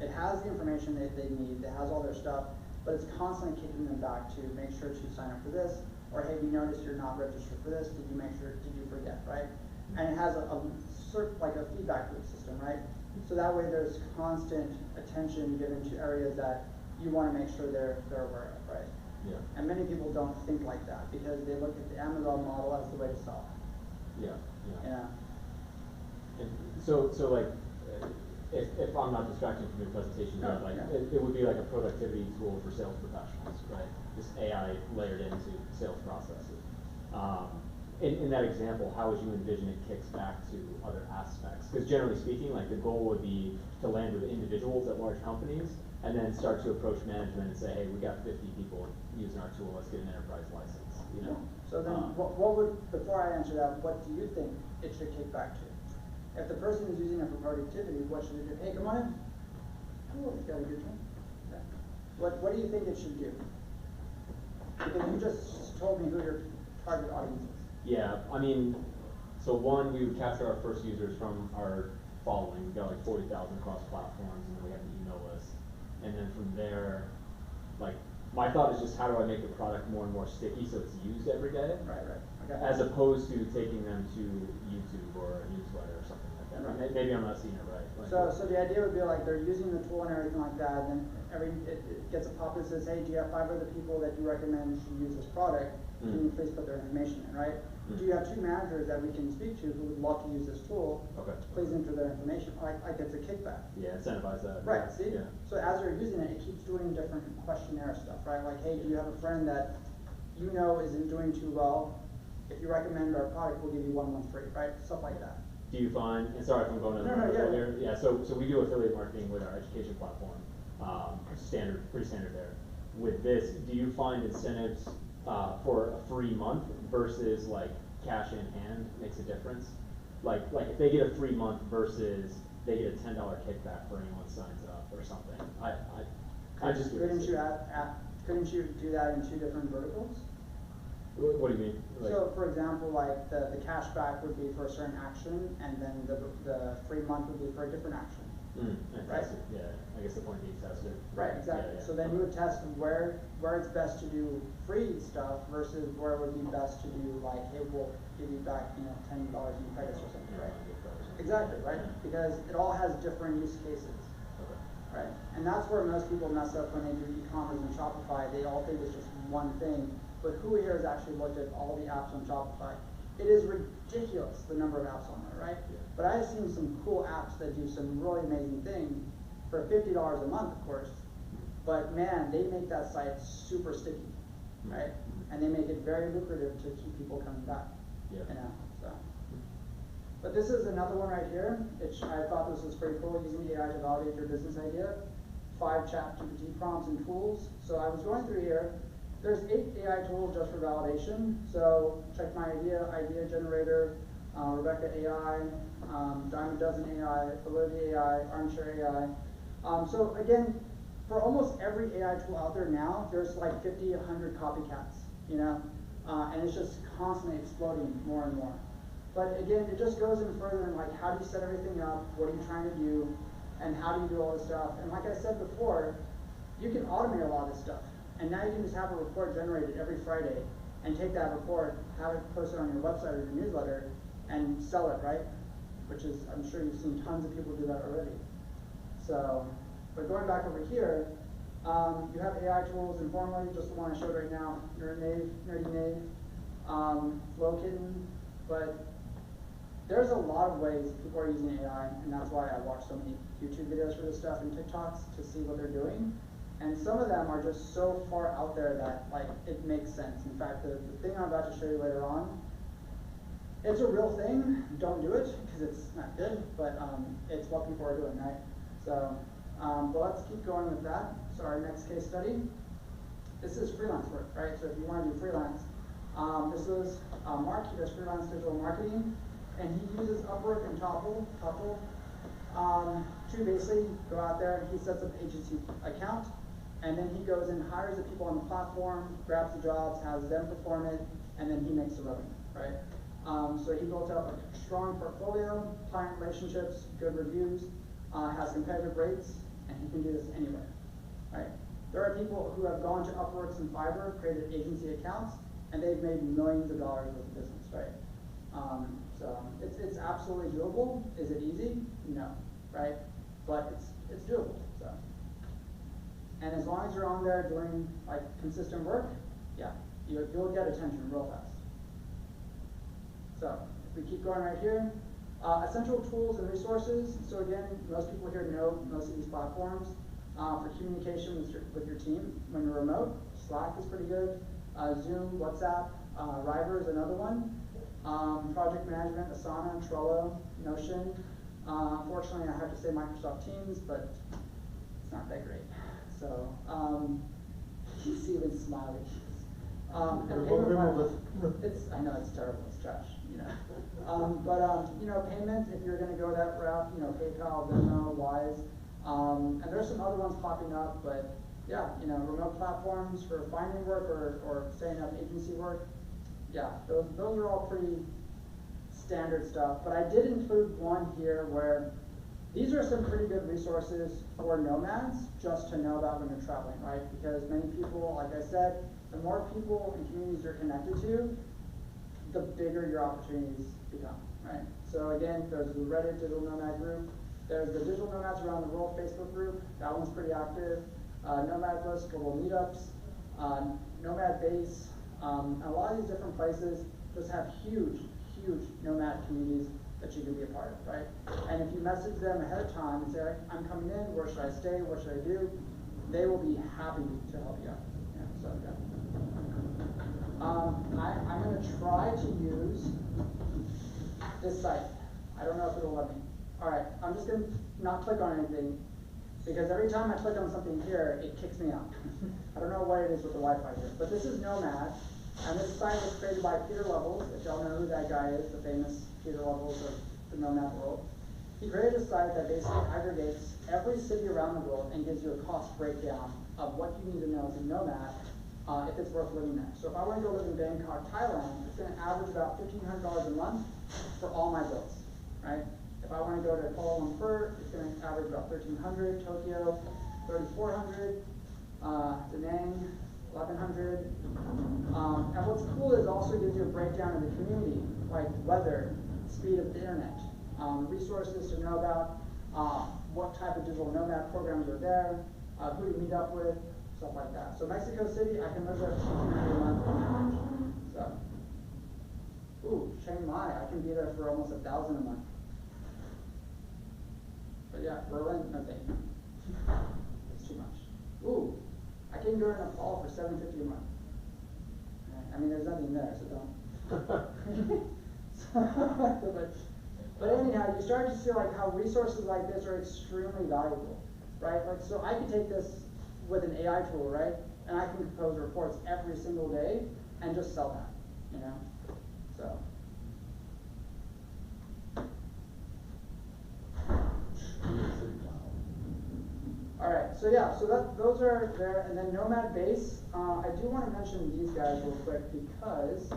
it has the information that they need, it has all their stuff, but it's constantly kicking them back to make sure to sign up for this, or hey, we noticed you're not registered for this, did you forget, right? And it has a feedback loop system, right? So that way there's constant attention given to areas that you want to make sure they're aware of, right? Yeah. And many people don't think like that because they look at the Amazon model as the way to sell. Yeah. Yeah. And so like, if I'm not distracting from your presentation, No, like yeah. it would be like a productivity tool for sales professionals, right? Just AI layered into sales processes. In that example, how would you envision it kicks back to other aspects? Because generally speaking, like the goal would be to land with individuals at large companies, and then start to approach management and say, hey, we got 50 people using our tool, let's get an enterprise license, you know? So then, what would, before I answer that, what do you think it should kick back to? If the person is using it for productivity, what should it do? Hey, come on in. Cool, he's got a good time. Okay. What do you think it should do? Because you just told me who your target audience is. Yeah, I mean, so one, we would capture our first users from our following. We got like 40,000 across platforms, and then we have an email list. And then from there, like, my thought is just how do I make the product more and more sticky so it's used every day? Right. Okay. As opposed to taking them to YouTube or a newsletter or something like that. Right. Maybe I'm not seeing it right. Like, So the idea would be like they're using the tool and everything like that, and it gets a pop that says, hey, do you have 5 other people that you recommend should use this product? Can you please put their information in, right? Do you have 2 managers that we can speak to who would love to use this tool? Okay. Please enter their information. Like it's a kickback. Yeah, incentivize that. Right, see? Yeah. So as they're using it, it keeps doing different questionnaire stuff, right? Like, hey, do you have a friend that you know isn't doing too well? If you recommend our product, we'll give you 1 month free, right? Stuff like that. Do you find, and sorry if I'm going to the here. Yeah, so we do affiliate marketing with our education platform. Pretty standard there. With this, do you find incentives for a free month versus like cash in hand makes a difference? Like if they get a free month versus they get a $10 kickback for anyone signs up or something. I just couldn't you do that in 2 different verticals? What do you mean? Like, So, for example, like the cash back would be for a certain action, and then the free month would be for a different action. right? Yeah, I guess the point being tested. Right, exactly. Yeah. So then you would test where it's best to do free stuff versus where it would be best to do like, hey, we'll give you back, $10 in credits or something, right? Exactly, right? Because it all has different use cases. Okay. Right? And that's where most people mess up when they do e-commerce and Shopify. They all think it's just one thing. But who here has actually looked at all the apps on Shopify? It is ridiculous, the number of apps on there, right? Yeah. But I've seen some cool apps that do some really amazing things for $50 a month, of course. But man, they make that site super sticky, right? And they make it very lucrative to keep people coming back. Yeah. So. But this is another one right here. I thought this was pretty cool, using AI to validate your business idea. 5 ChatGPT prompts and tools. So I was going through here. There's 8 AI tools just for validation. So check my idea generator, Rebecca AI, Dime a Dozen AI, Validity AI, Armchair AI. So again, for almost every AI tool out there now, there's like 50, 100 copycats, and it's just constantly exploding more and more. But again, it just goes in further in like, how do you set everything up? What are you trying to do? And how do you do all this stuff? And like I said before, you can automate a lot of this stuff. And now you can just have a report generated every Friday and take that report, have it posted on your website or your newsletter, and sell it, right? Which is, I'm sure you've seen tons of people do that already. So, but going back over here, you have AI tools informally, just the one I showed right now, Nerdy Nave, Flowkitten, but there's a lot of ways people are using AI, and that's why I watch so many YouTube videos for this stuff and TikToks to see what they're doing. And some of them are just so far out there that like it makes sense. In fact, the thing I'm about to show you later on, it's a real thing. Don't do it because it's not good, but it's what people are doing, right? So, but let's keep going with that. So our next case study, this is freelance work, right? So if you want to do freelance, this is Mark. He does freelance digital marketing, and he uses Upwork and Topple to basically go out there. He sets up an agency account. And then he goes and hires the people on the platform, grabs the jobs, has them perform it, and then he makes the revenue, right? So he built up a strong portfolio, client relationships, good reviews, has competitive rates, and he can do this anywhere, right? There are people who have gone to Upworks and Fiverr, created agency accounts, and they've made millions of dollars with the business, right? So it's absolutely doable. Is it easy? No, right? But it's doable, so. And as long as you're on there doing like consistent work, yeah, you'll get attention real fast. So if we keep going right here, essential tools and resources. So again, most people here know most of these platforms for communication with your team when you're remote. Slack is pretty good. Zoom, WhatsApp, River is another one. Project management, Asana, Trello, Notion. Unfortunately, I have to say Microsoft Teams, but it's not that great. So, he's even smiling. And Remove payment it. it's, I know, it's terrible, it's trash, you know. You know, payment, if you're gonna go that route, you know, PayPal, Venmo, Wise, and there's some other ones popping up, but yeah, you know, remote platforms for finding work or setting up agency work, yeah, those are all pretty standard stuff. But I did include one here where these are some pretty good resources for nomads just to know about when you're traveling, right? Because many people, like I said, the more people and communities you're connected to, the bigger your opportunities become, right? So again, there's the Reddit Digital Nomad group. There's the Digital Nomads Around the World Facebook group. That one's pretty active. Nomad List, global meetups, Nomad Base, and a lot of these different places just have huge nomad communities that you can be a part of, right? And if you message them ahead of time and say, I'm coming in, where should I stay, what should I do? They will be happy to help you out. Yeah, so yeah. I'm gonna try to use this site. I don't know if it'll let me. All right, I'm just gonna not click on anything because every time I click on something here, it kicks me out. I don't know what it is with the Wi-Fi here, but this is Nomad, and this site was created by Peter Levels. If y'all know who that guy is, the famous Peter Levels of the Nomad world. He created a site that basically aggregates every city around the world and gives you a cost breakdown of what you need to know as a nomad if it's worth living there. So if I want to go live in Bangkok, Thailand, it's going to average about $1,500 a month for all my bills, right? If I want to go to Kuala Lumpur, it's going to average about $1,300, Tokyo, $3,400, Da Nang, $1,100. And what's cool is it also gives you a breakdown of the community, like weather, speed of the internet, resources to know about, what type of digital nomad programs are there, who to meet up with, stuff like that. So Mexico City, I can live there for $1,500 a month on average. So, ooh, Chiang Mai, I can be there for almost $1,000 a month. But yeah, Berlin, no thank you. It's too much. Ooh, I can go to Nepal for $750 a month. I mean, there's nothing there, so don't. But anyhow, you start to see like how resources like this are extremely valuable, right? Like, so I could take this with an AI tool, right? And I can compose reports every single day and just sell that, you know? So. All right, so yeah, so those are there, and then Nomad Base. I do want to mention these guys real quick because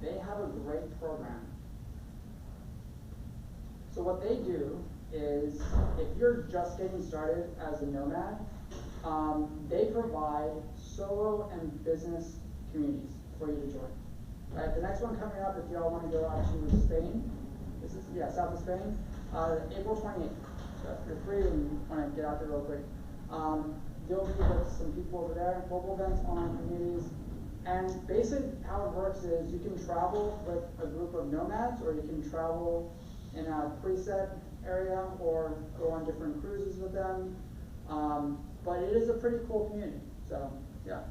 they have a great program. So what they do is, if you're just getting started as a nomad, they provide solo and business communities for you to join. Right, the next one coming up, if y'all want to go out to Spain, this is, yeah, south of Spain, April 28th. So if you're free and you want to get out there real quick, you'll meet with some people over there, global events, online communities. And basically how it works is you can travel with a group of nomads, or you can travel in a preset area or go on different cruises with them. But it is a pretty cool community. So yeah.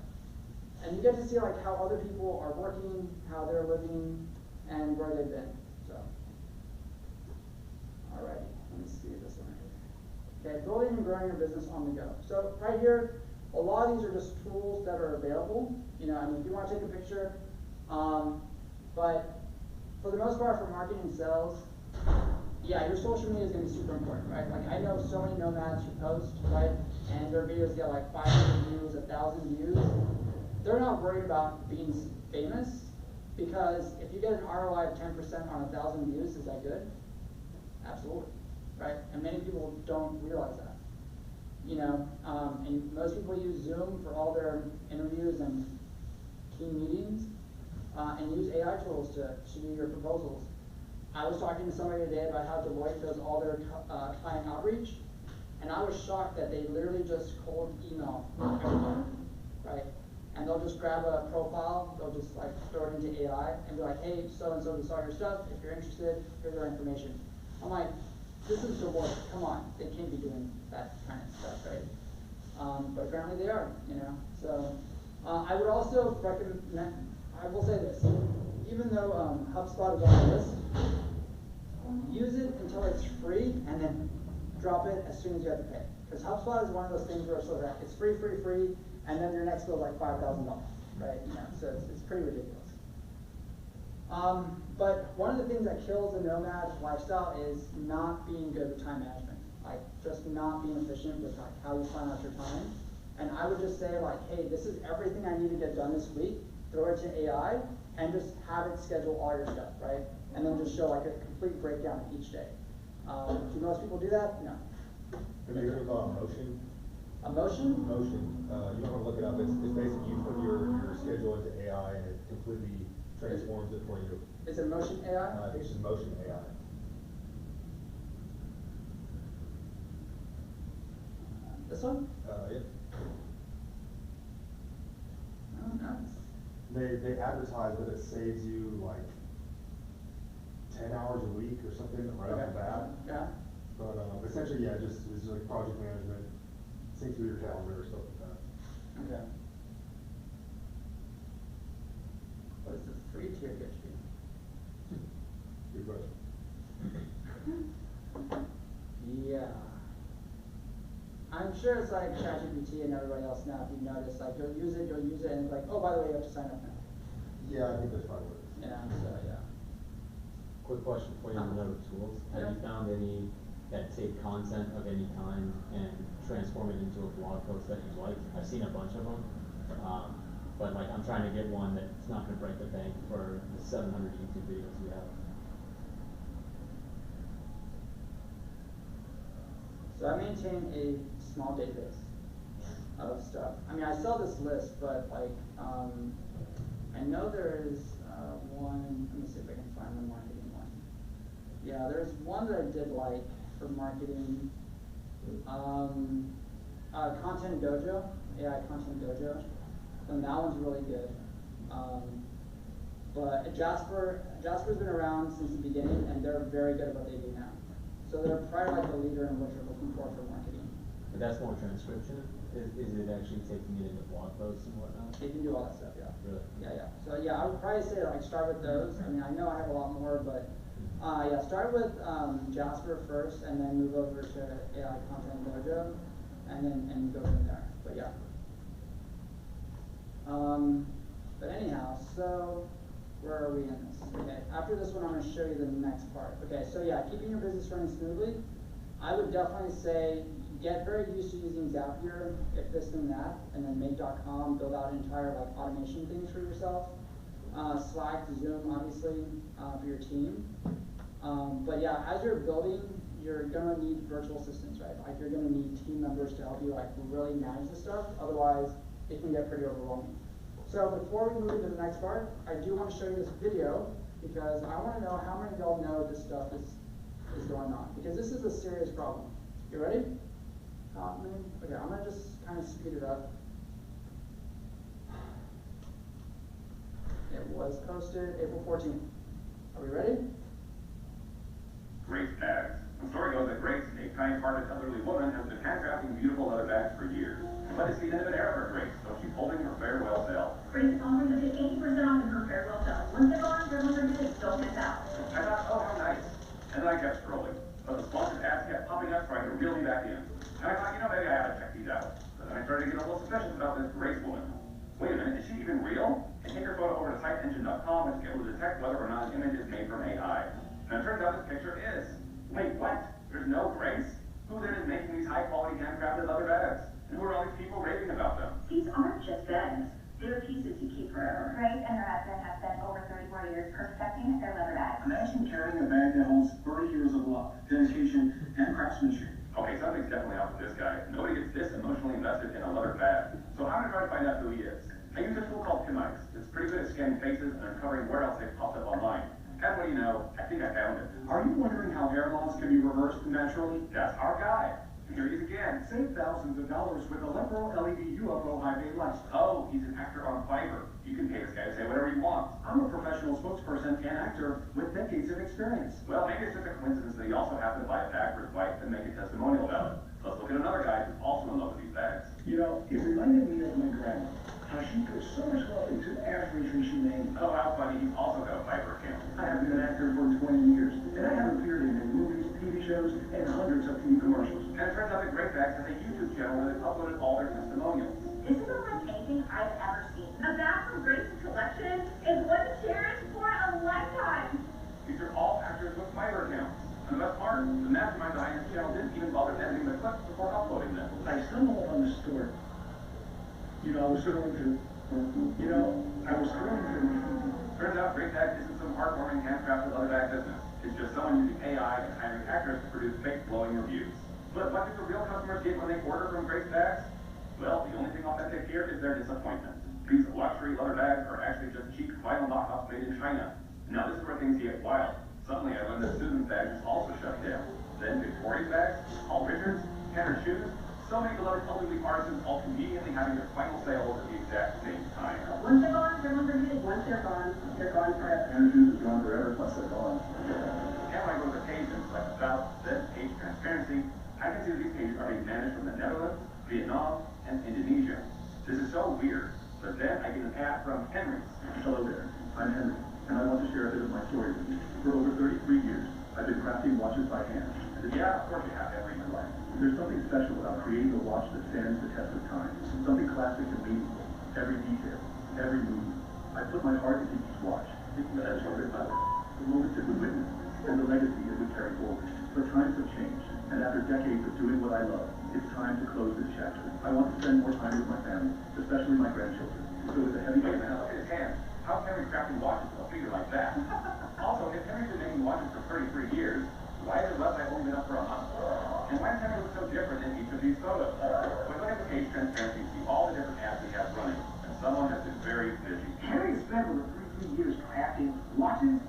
And you get to see like how other people are working, how they're living, and where they've been. So alrighty, let me see this one here. Okay, building and growing your business on the go. So right here, a lot of these are just tools that are available. You know, I mean, if you want to take a picture, but for the most part, for marketing and sales, yeah, your social media is going to be super important, right? Like, I know so many nomads who post, right, and their videos get like 500 views, 1,000 views. They're not worried about being famous, because if you get an ROI of 10% on 1,000 views, is that good? Absolutely, right? And many people don't realize that. You know, and most people use Zoom for all their interviews and team meetings, and use AI tools to do your proposals. I was talking to somebody today about how Deloitte does all their client outreach, and I was shocked that they literally just cold email everybody, right? And they'll just grab a profile, they'll just like throw it into AI and be like, hey, so-and-so, we saw your stuff, if you're interested, here's our information. I'm like, this is Deloitte, come on, they can't be doing that kind of stuff, right? But apparently they are, you know. So I would also recommend, I will say this, even though HubSpot is on the list, use it until it's free and then drop it as soon as you have to pay. Because HubSpot is one of those things where it's free, and then your next bill is like $5,000, right? You know, so it's pretty ridiculous. But one of the things that kills the nomad lifestyle is not being good with time management. Like, just not being efficient with like how you plan out your time. And I would just say like, hey, this is everything I need to get done this week. Throw it to AI and just have it schedule all your stuff, right? And then just show like a complete breakdown of each day. Do most people do that? No. Have you heard about Motion? Emotion? Motion, you don't wanna look it up, it's basically you put your schedule into AI and it completely transforms it for you. Is it Motion AI? I think it's just Motion AI. This one? Yeah. Oh, nice. They advertise that it saves you like 10 hours a week or something right off the bat. Yeah. But essentially, yeah, it's just like project management, sync through your calendar or stuff like that. Okay. What is the free tier get you? Good question. Yeah. I'm sure it's like ChatGPT and everybody else now, if you notice, like you'll use it, and it's like, oh, by the way, you have to sign up now. Yeah, I think that's probably what it is. Yeah, so yeah. Quick question for you on the other tools. Have you found any that take content of any kind and transform it into a blog post that you like? I've seen a bunch of them, but like I'm trying to get one that's not going to break the bank for the 700 YouTube videos we have. So I maintain a small database of stuff. I mean, I sell this list, but like, I know there is one. Let me see if I can find the marketing one. Yeah, there's one that I did like for marketing. Content Dojo, AI Content Dojo, and that one's really good. But Jasper's been around since the beginning, and they're very good at what they do now. So they're probably like the leader in what you're looking for marketing. But that's more transcription. Is it actually taking it into blog posts and whatnot? They can do all that stuff, yeah. Really? Yeah. So yeah, I would probably say like start with those. I mean, I know I have a lot more, but yeah, start with Jasper first, and then move over to AI Content Dojo, and go from there. But yeah. But anyhow, so where are we in this? Okay, after this one, I'm going to show you the next part. Okay, so yeah, keeping your business running smoothly. I would definitely say get very used to using Zapier, if this and that, and then make.com, build out entire like automation things for yourself. Slack, Zoom, obviously, for your team. But yeah, as you're building, you're gonna need virtual assistants, right? Like you're gonna need team members to help you like really manage this stuff. Otherwise, it can get pretty overwhelming. So before we move to the next part, I do want to show you this video because I want to know how many of y'all know this stuff is going on, because this is a serious problem. You ready? Okay, I'm gonna just kind of speed it up. It was posted April 14th. Are we ready? Grace bags. The story goes that Grace, a kind-hearted elderly woman, has been handcrafting beautiful leather bags for years. But it's the end of an era for Grace, so she's holding her farewell sale. Grace is offering up to 80% off in her farewell sale. Once they're gone, their other goods don't miss out. I thought, oh, how nice. And then I kept scrolling. But the sponsored ads kept popping up trying to reel me back in. And I thought, maybe I ought to check these out. But then I started to get a little suspicious about this Grace woman. Wait a minute, is she even real? I take her photo over to siteengine.com and it's able to detect whether or not an image is made from AI. And it turns out this picture is. Wait, what? There's no Grace? Who then is making these high-quality handcrafted leather bags? And who are all these people raving about them? These aren't just bags. They're pieces you keep forever. Grace and her husband have spent over 34 years perfecting their leather bags. Imagine carrying a bag that holds 30 years of love, dedication, and craftsmanship. Okay, something's definitely up with this guy. Nobody gets this emotionally invested in a leather bag. So I'm gonna try to find out who he is. I use a tool called Pimics. It's pretty good at scanning faces and uncovering where else they've popped up online. And what do you know? I think I found it. Are you wondering how hair loss can be reversed naturally? That's our guy. Here he is again. Save thousands of dollars with the Lepro LED UFO High Bay Lights. Oh, he's an actor on Fiverr. You can pay this guy to say whatever you want. I'm a professional spokesperson and actor with decades of experience. Well, maybe it's just a coincidence that he also happened to buy a bag for his wife and make a testimonial about it. Let's look at another guy who's also in love with these bags. You know, it reminded me of my grandma. How she put so much love into everything she made. Oh, how funny. He's also got a Fiverr account. I have been an actor for 20 years, and I have appeared in movies, TV TV shows, and hundreds of TV commercials. And it turns out that Great Bags has a YouTube channel where they've uploaded all their testimonials. This is unlike anything I've ever seen. A bag from Grace's collection is one to cherish for a lifetime. These are all actors with Fiverr accounts. And the best part, the mastermind behind this channel didn't even bother editing the clips before uploading them. I stumbled upon this story. I was scrolling through. Turns out Great Bag isn't some heartwarming handcrafted leather bag business. It's just someone using AI and hiring actors to produce fake glowing reviews. But what do the real customers get when they order from Great Bags? Well, the only thing authentic here is their disappointment. These luxury leather bags are actually just cheap vinyl knockoffs made in China. Now this is where things get wild. Suddenly I learned that Susan's bag is also shut down. Then Victoria's bags, Paul Richards, Henry shoes, so many beloved elderly artisans all conveniently having their final sales at the exact same time. Once they're gone, they're never good. Once they're gone forever. And shoes is gone forever, plus they're gone. And when I go to the pages like About, This, Page Transparency, I can see that these pages are being managed from the Netherlands, Vietnam, and Indonesia. This is so weird. But then I get an ad from Henry's. Hello there, I'm Henry, and I want to share a bit of my story with you. For over 33 years, I've been crafting watches by hand. Yeah, of course you have, Henry, in my life. There's something special about creating a watch that stands the test of time. Something classic and meaningful. Every detail, every move. I put my heart into each watch, thinking that as something about it. The moments it would witness, and the legacy it would carry forward. But times have changed, and after decades of doing what I love, it's time to close this chapter. I want to spend more time with my family, especially my grandchildren. So with a heavy Wait a minute, look at his hands. How's Henry crafting watches with a figure like that? Also, if Henry's been making watches for 33 years, why has his website only been up for a month? And why does Henry look so different in each of these photos? When we look at the page transparency, you see all the different apps he has running, and someone has been very busy. Henry has spent over 33 years crafting watches.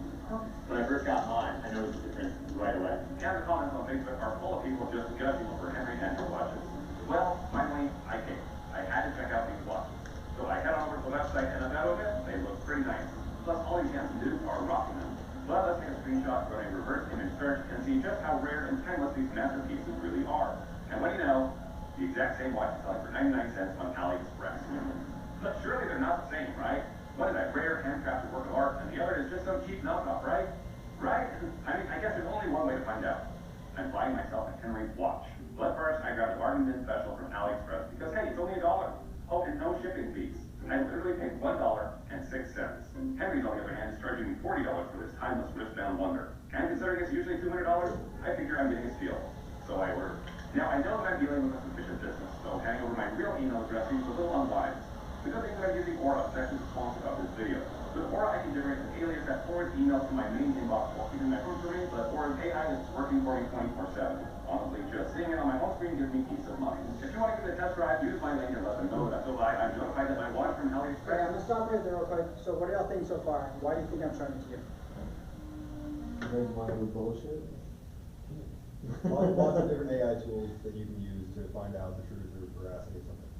When I first got mine, I noticed the difference right away. And the comments on Facebook are full of people just judging over Henry and his watches. Well, finally, I came. I had to check out these watches. So I head over to the website, and about it, they look pretty nice. Plus, all you have to do are rocking them. But let's take a screenshot running reverse image search and see just how rare and timeless these masterpieces really are. And what do you know? The exact same watch is selling for 99 cents on AliExpress. But surely they're not the same, right? One is a rare handcrafted work of art, and the other is just some cheap knockoff, right? Right? I mean, I guess there's only one way to find out. I'm buying myself a Henry watch. But first, I grabbed a bargain bin special from AliExpress because, hey, it's only $1. Oh, and no shipping fees. I literally paid $1.06. Henry, on the other hand, is charging me $40 for this timeless wristband wonder. And considering it's usually $200, I figure I'm getting a steal. So I ordered. Now, I know that I'm dealing with a suspicious business, so handing over my real email address seems a little unwise. The good thing is that I'm using Aura, section sponsored of this video. With Aura, I can generate an alias that forwards emails to my main inbox while keeping my phone for me, but Aura's AI is working for me 24/7. Honestly, just seeing it on my home screen gives me peace of mind. If you want to give it a test drive, use my link and let them know that. So I'm notified that my watch from Okay, I'm AliExpress. gonna stop right there real quick. So what do y'all think so far? Why do you think I'm trying to do? There's my little bullshit. Lots of different AI tools that you can use to find out the truth or veracity of something.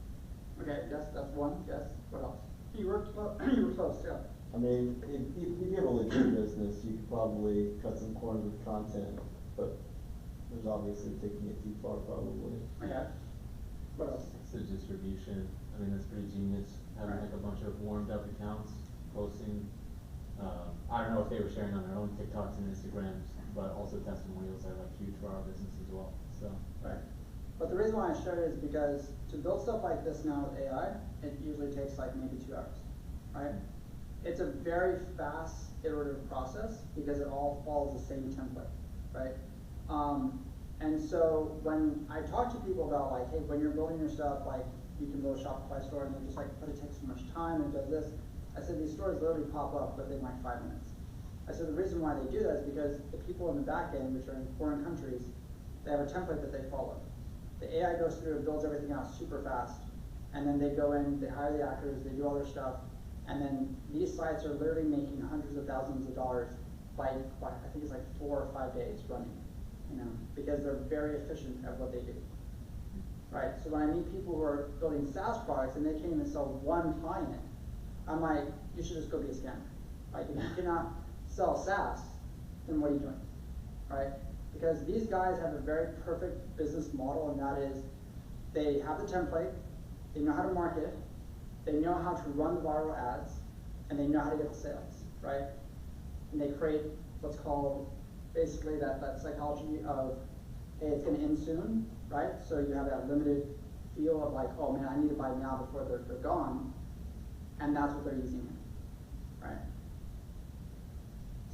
Okay, yes, that's one. Yes. What else? You were close, yeah. I mean, if you have a legit business, you could probably cut some corners with content, but there's obviously taking it too far, probably. Okay. What else? It's the distribution. I mean, that's pretty genius. Having like a bunch of warmed up accounts posting. I don't know if they were sharing on their own TikToks and Instagrams, but also testimonials are like huge for our business as well. So. Right. But the reason why I showed it is because to build stuff like this now with AI, it usually takes like maybe 2 hours, right? It's a very fast iterative process because it all follows the same template, right? And so when I talk to people about like, hey, when you're building your stuff, like you can build a Shopify store and they're just like, but it takes so much time and it does this. I said, these stores literally pop up within like 5 minutes. I said, the reason why they do that is because the people in the back end, which are in foreign countries, they have a template that they follow. The AI goes through and builds everything out super fast. And then they go in, they hire the actors, they do all their stuff. And then these sites are literally making hundreds of thousands of dollars by I think it's like 4 or 5 days running, you know, because they're very efficient at what they do. Right? So when I meet people who are building SaaS products and they can't even sell one client, I'm like, you should just go be a scammer. Like, if you cannot sell SaaS, then what are you doing? Right? Because these guys have a very perfect business model, and that is they have the template, they know how to market, they know how to run the viral ads, and they know how to get the sales, right? And they create what's called basically that psychology of, hey, it's gonna end soon, right? So you have that limited feel of like, oh man, I need to buy now before they're gone, and that's what they're using here, right?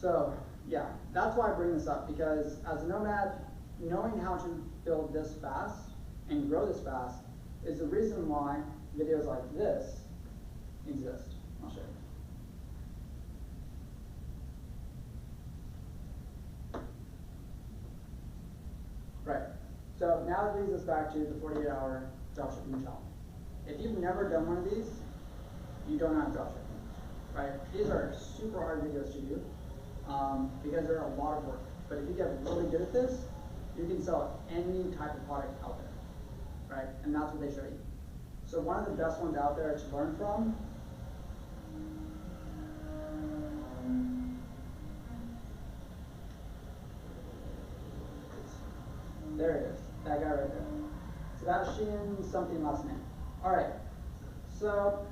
So yeah, that's why I bring this up, because as a nomad, knowing how to build this fast and grow this fast is the reason why videos like this exist. I'll show you. Right, so now it leads us back to the 48-hour dropshipping challenge. If you've never done one of these, you don't have dropshipping, right? These are super hard videos to do because they're a lot of work. But if you get really good at this, you can sell any type of product out there, right? And that's what they show you. So one of the best ones out there to learn from there it is, that guy right there. Sebastian something last name. All right, so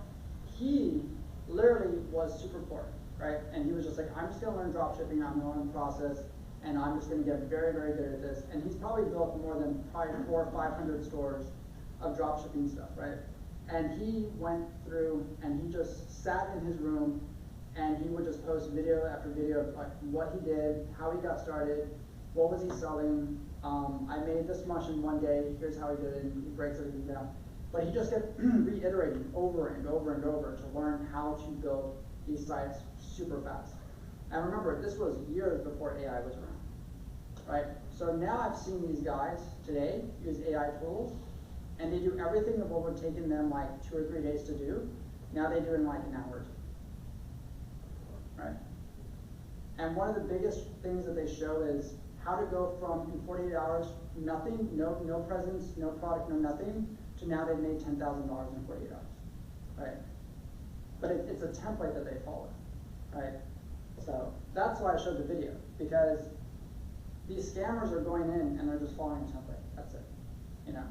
he literally was super poor, right? And he was just like, I'm just gonna learn dropshipping, I'm gonna learn the process, and I'm just gonna get very, very good at this. And he's probably built more than probably 400 or 500 stores of dropshipping stuff, right? And he went through and he just sat in his room and he would just post video after video of like what he did, how he got started, what was he selling. I made this much in one day, here's how he did it, and he breaks everything down. But he just kept reiterating over and over and over to learn how to build these sites super fast. And remember, this was years before AI was around, right? So now I've seen these guys today use AI tools, and they do everything of what would have taken them like 2 or 3 days to do. Now they do it in like an hour or two, right? And one of the biggest things that they show is how to go from, in 48 hours, nothing, no presence, no product, no nothing, to now they've made $10,000 in 48 hours, right? But it's a template that they follow, right? So that's why I showed the video, because these scammers are going in and they're just following a template, that's it, you know?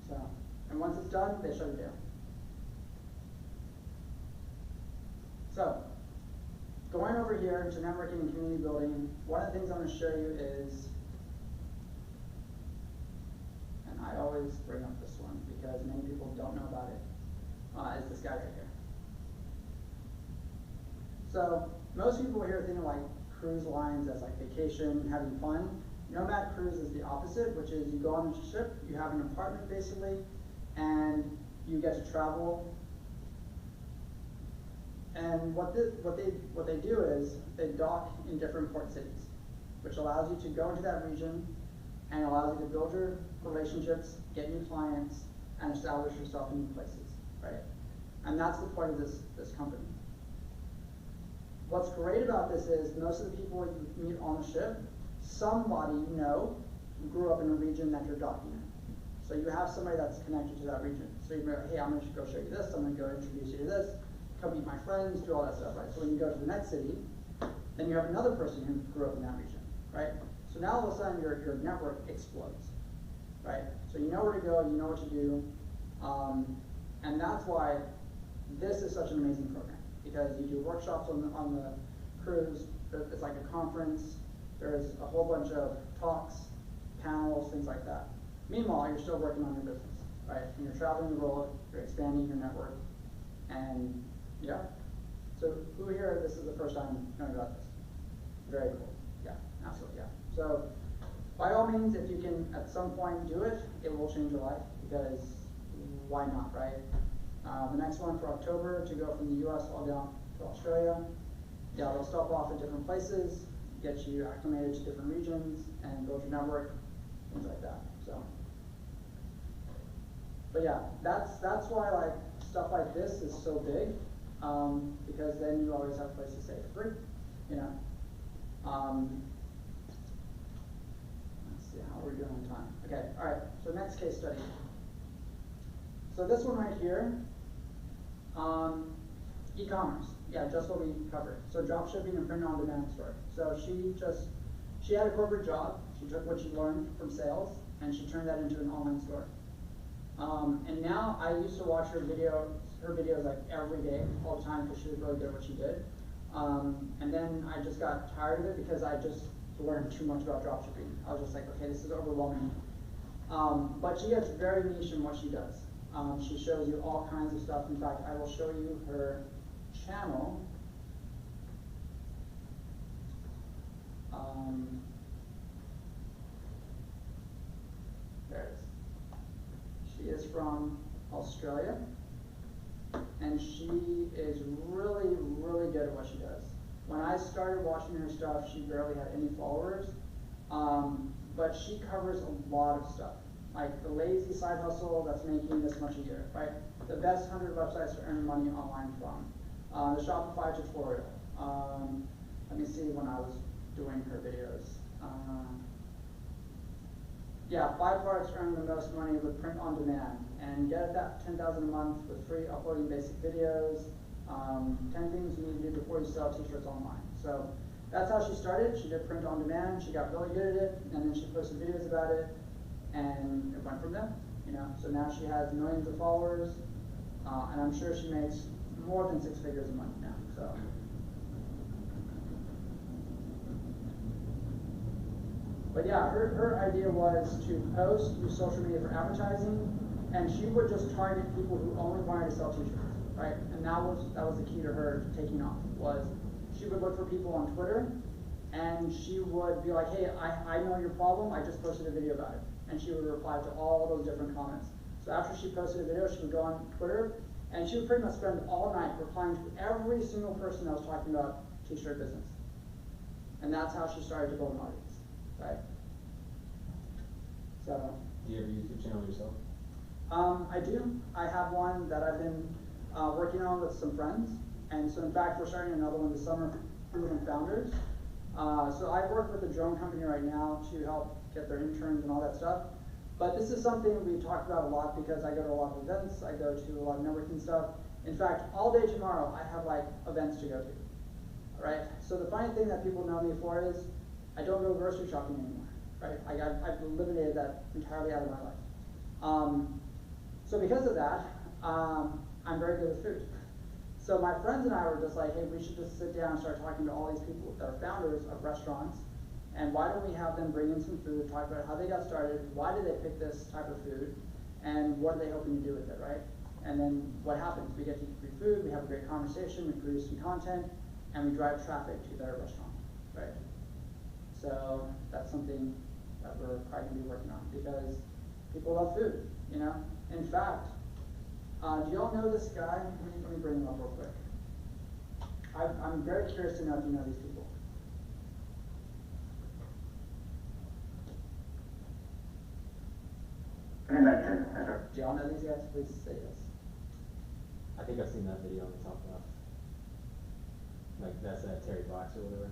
So, and once it's done, they shut it down. So, going over here to networking and community building, one of the things I'm going to show you is, and I always bring up this one because many people don't know about it, is this guy right here. So most people here think of like cruise lines as like vacation, having fun. Nomad cruise is the opposite, which is you go on a ship, you have an apartment basically, and you get to travel. And what they do is they dock in different port cities, which allows you to go into that region and allows you to build your relationships, get new clients, and establish yourself in new places, right? And that's the point of this company. What's great about this is most of the people you meet on the ship, somebody you know grew up in a region that you're docking in. So you have somebody that's connected to that region. So you're like, hey, I'm gonna go show you this, I'm gonna go introduce you to this, come meet my friends, do all that stuff, right? So when you go to the next city, then you have another person who grew up in that region, right? So now all of a sudden your network explodes, right? So you know where to go, you know what to do, and that's why this is such an amazing program, because you do workshops on the cruise, it's like a conference, there's a whole bunch of talks, panels, things like that. Meanwhile, you're still working on your business, right? And you're traveling the world, you're expanding your network, and yeah. So who here, this is the first time knowing about this? Very cool. Yeah, absolutely, yeah. So by all means, if you can at some point do it, it will change your life, because why not, right? The next one for October, to go from the US all down to Australia. Yeah, they'll stop off at different places, get you acclimated to different regions, and build your network, things like that. So, but yeah, that's why like stuff like this is so big, because then you always have a place to stay for free, you know. Let's see how we're doing on time. Okay, all right. So next case study. So this one right here, e-commerce. Yeah, just what we covered. So drop shipping and print on demand store. So she had a corporate job. She took what she learned from sales and she turned that into an online store. And now I used to watch her videos like every day, all the time, because she was really good at what she did. And then I just got tired of it because I just to learn too much about dropshipping. I was just like, okay, this is overwhelming. But she gets very niche in what she does. She shows you all kinds of stuff. In fact, I will show you her channel. There it is. She is from Australia, and she is really, really good at what she does. When I started watching her stuff, she barely had any followers, but she covers a lot of stuff. Like the lazy side hustle that's making this much a year, right? The best 100 websites to earn money online from. The Shopify tutorial. Let me see when I was doing her videos. Yeah, 5 products earn the most money with print on demand, and get at that 10,000 a month with free uploading basic videos. 10 things you need to do before you sell t-shirts online. So that's how she started. She did print on demand. She got really good at it, and then she posted videos about it, and it went from there. You know, so now she has millions of followers, and I'm sure she makes more than 6 figures a month now. So. But yeah, her idea was to post, use social media for advertising, and she would just target people who only wanted to sell t-shirts, right? And that was the key to her taking off, was she would look for people on Twitter, and she would be like, hey, I know your problem, I just posted a video about it. And she would reply to all those different comments. So after she posted a video, she would go on Twitter, and she would pretty much spend all night replying to every single person that was talking about t-shirt business. And that's how she started to build an audience. Right? So. Do you have a YouTube channel yourself? I do. I have one that I've been working on with some friends. And so in fact, we're starting another one this summer for different founders. So I work with a drone company right now to help get their interns and all that stuff. But this is something we talked about a lot because I go to a lot of events, I go to a lot of networking stuff. In fact, all day tomorrow, I have like events to go to. All right? So the funny thing that people know me for is I don't go grocery shopping anymore, right? I've eliminated that entirely out of my life. So because of that, I'm very good with food. So my friends and I were just like, hey, we should just sit down and start talking to all these people that are founders of restaurants, and why don't we have them bring in some food, talk about how they got started, why did they pick this type of food, and what are they hoping to do with it, right? And then what happens? We get to eat free food, we have a great conversation, we produce some content, and we drive traffic to their restaurant, right? So that's something that we're probably going to be working on because people love food, you know? In fact, do y'all know this guy? Let me bring him up real quick. I'm very curious to know if you know these people. Do y'all know these guys? Please say yes. I think I've seen that video on the top left. Like that's Terry Box or whatever.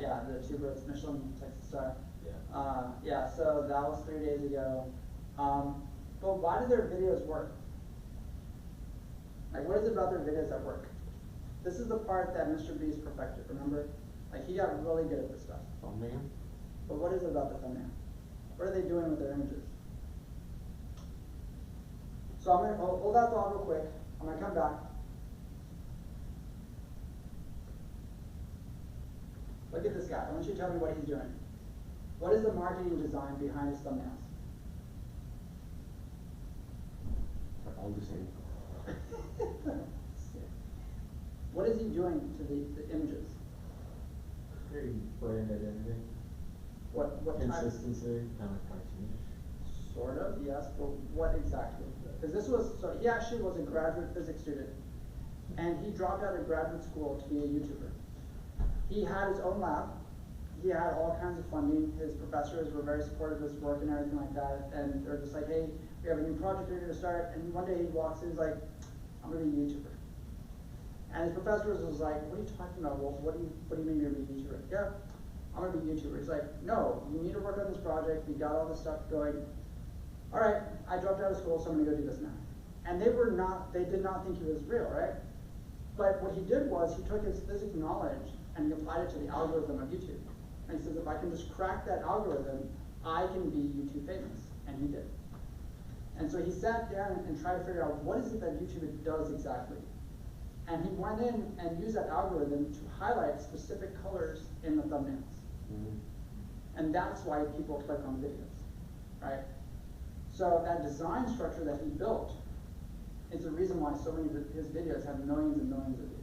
Yeah, the 2 birds Michelin Texas Star. Yeah. Yeah, so that was 3 days ago. But why do their videos work? Like, what is it about their videos that work? This is the part that Mr. Beast perfected, remember? Like, he got really good at this stuff. Thumbnail? But what is it about the thumbnail? What are they doing with their images? So I'm going to hold that thought real quick. I'm going to come back. Look at this guy. I want you to tell me what he's doing. What is the marketing design behind his thumbnails? They're all the same. What is he doing to the images? Very brand identity. What type? Consistency. Kind of cartoonish. Sort of, yes, but what exactly? Because this was, so he actually was a graduate physics student, and he dropped out of graduate school to be a YouTuber. He had his own lab, he had all kinds of funding, his professors were very supportive of his work and everything like that, and they're just like, hey, we have a new project we're gonna start, and one day he walks in, he's like, I'm gonna be a YouTuber. And his professors was like, what are you talking about, Wolf? What do you mean you're gonna be a YouTuber? Yeah, I'm gonna be a YouTuber. He's like, no, you need to work on this project, we got all this stuff going. All right, I dropped out of school, so I'm gonna go do this now. And they did not think he was real, right? But what he did was, he took his physics knowledge and he applied it to the algorithm of YouTube. And he says, if I can just crack that algorithm, I can be YouTube famous. And he did. And so he sat down and tried to figure out what is it that YouTube does exactly. And he went in and used that algorithm to highlight specific colors in the thumbnails. And that's why people click on videos, right? So that design structure that he built is the reason why so many of his videos have millions and millions of views.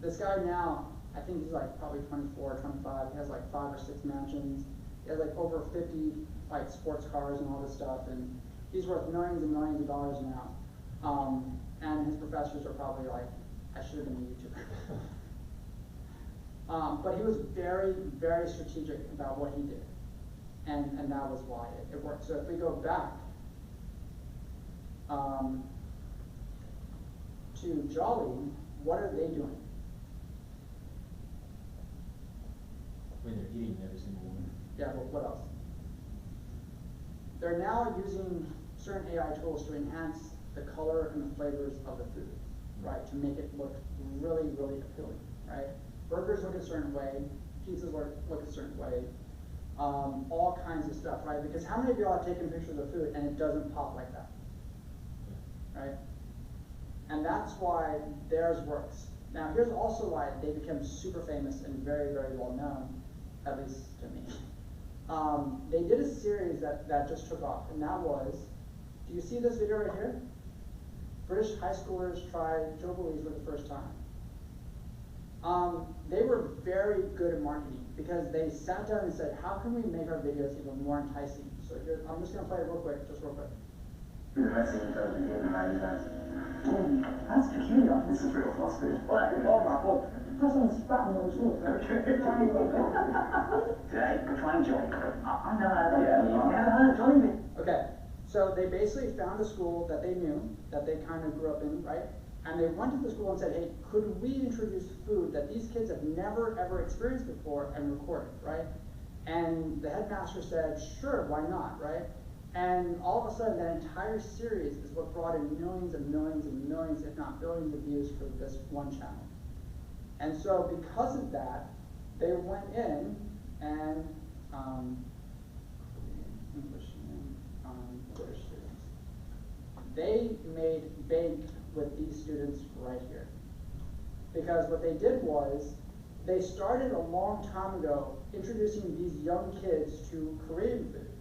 This guy now, I think he's like probably 24, 25, he has like 5 or 6 mansions, he has like over 50 like sports cars and all this stuff, and he's worth millions and millions of dollars now. And his professors are probably like, I should have been a YouTuber. But he was very, very strategic about what he did. And that was why it worked. So if we go back to Jolly, what are they doing? I mean, they're eating every single one. Yeah, but what else? They're now using certain AI tools to enhance the color and the flavors of the food, right? To make it look really, really appealing, right? Burgers look a certain way, pizzas look a certain way, all kinds of stuff, right? Because how many of y'all have taken pictures of food and it doesn't pop like that, right? And that's why theirs works. Now, here's also why they became super famous and very, very well known, at least to me. They did a series that just took off, and that was, do you see this video right here? British high schoolers tried jobolis for the first time. They were very good at marketing because they sat down and said, how can we make our videos even more enticing? So here, I'm just gonna play it real quick, just real quick. That's peculiar. This is real fast food. Oh my god. Today, we're trying Johnny. I know how to do it. You've never heard of Johnny? Okay, so they basically found a school that they knew, that they kind of grew up in, right? And they went to the school and said, hey, could we introduce food that these kids have never ever experienced before and record it, right? And the headmaster said, sure, why not, right? And all of a sudden, that entire series is what brought in millions and millions and millions, if not billions of views for this one channel. And so because of that, they went in and English and British students. They made bank with these students right here. Because what they did was, they started a long time ago introducing these young kids to Korean food.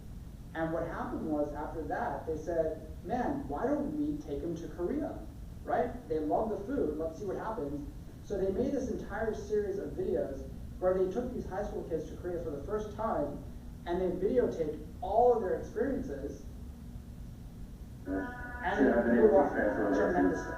And what happened was, after that, they said, man, why don't we take them to Korea, right? They love the food, let's see what happens. So they made this entire series of videos where they took these high school kids to Korea for the first time, and they videotaped all of their experiences, and it blew up tremendously.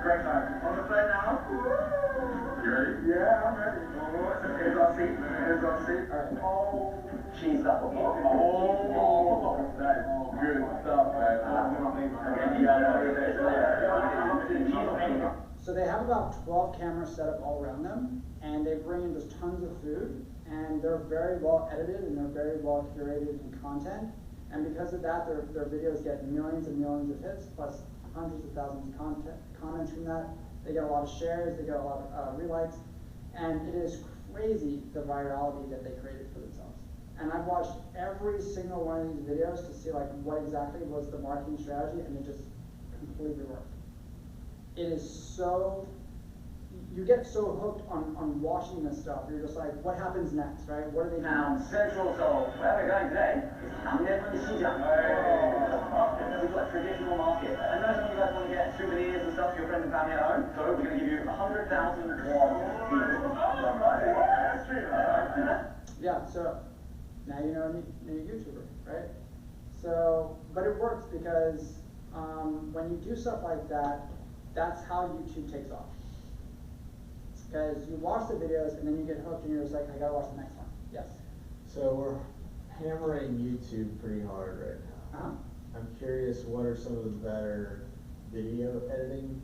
Great time. On the play now. You ready? Yeah, I'm ready. Here's our seat. Here's our seat. Oh, cheese up. Oh, that's good stuff, man. So they have about 12 cameras set up all around them, and they bring in just tons of food, and they're very well edited and they're very well curated in content. And because of that, their videos get millions and millions of hits, plus hundreds of thousands of comments from that. They get a lot of shares, they get a lot of relikes, and it is crazy the virality that they created for themselves. And I've watched every single one of these videos to see like what exactly was the marketing strategy, and it just completely worked. It is so, you get so hooked on watching this stuff, you're just like, what happens next, right? What are they doing? Now, Central, so where we're going today is Unearthing. We've got traditional market. And most of you guys want to get souvenirs and stuff for your friends and family at home, so we're going to give you 100,000 won. Yeah, so now you know a YouTuber, right? So, but it works because when you do stuff like that, that's how YouTube takes off. Because you watch the videos and then you get hooked and you're just like, I gotta watch the next one. Yes? So we're hammering YouTube pretty hard right now. I'm curious, what are some of the better video editing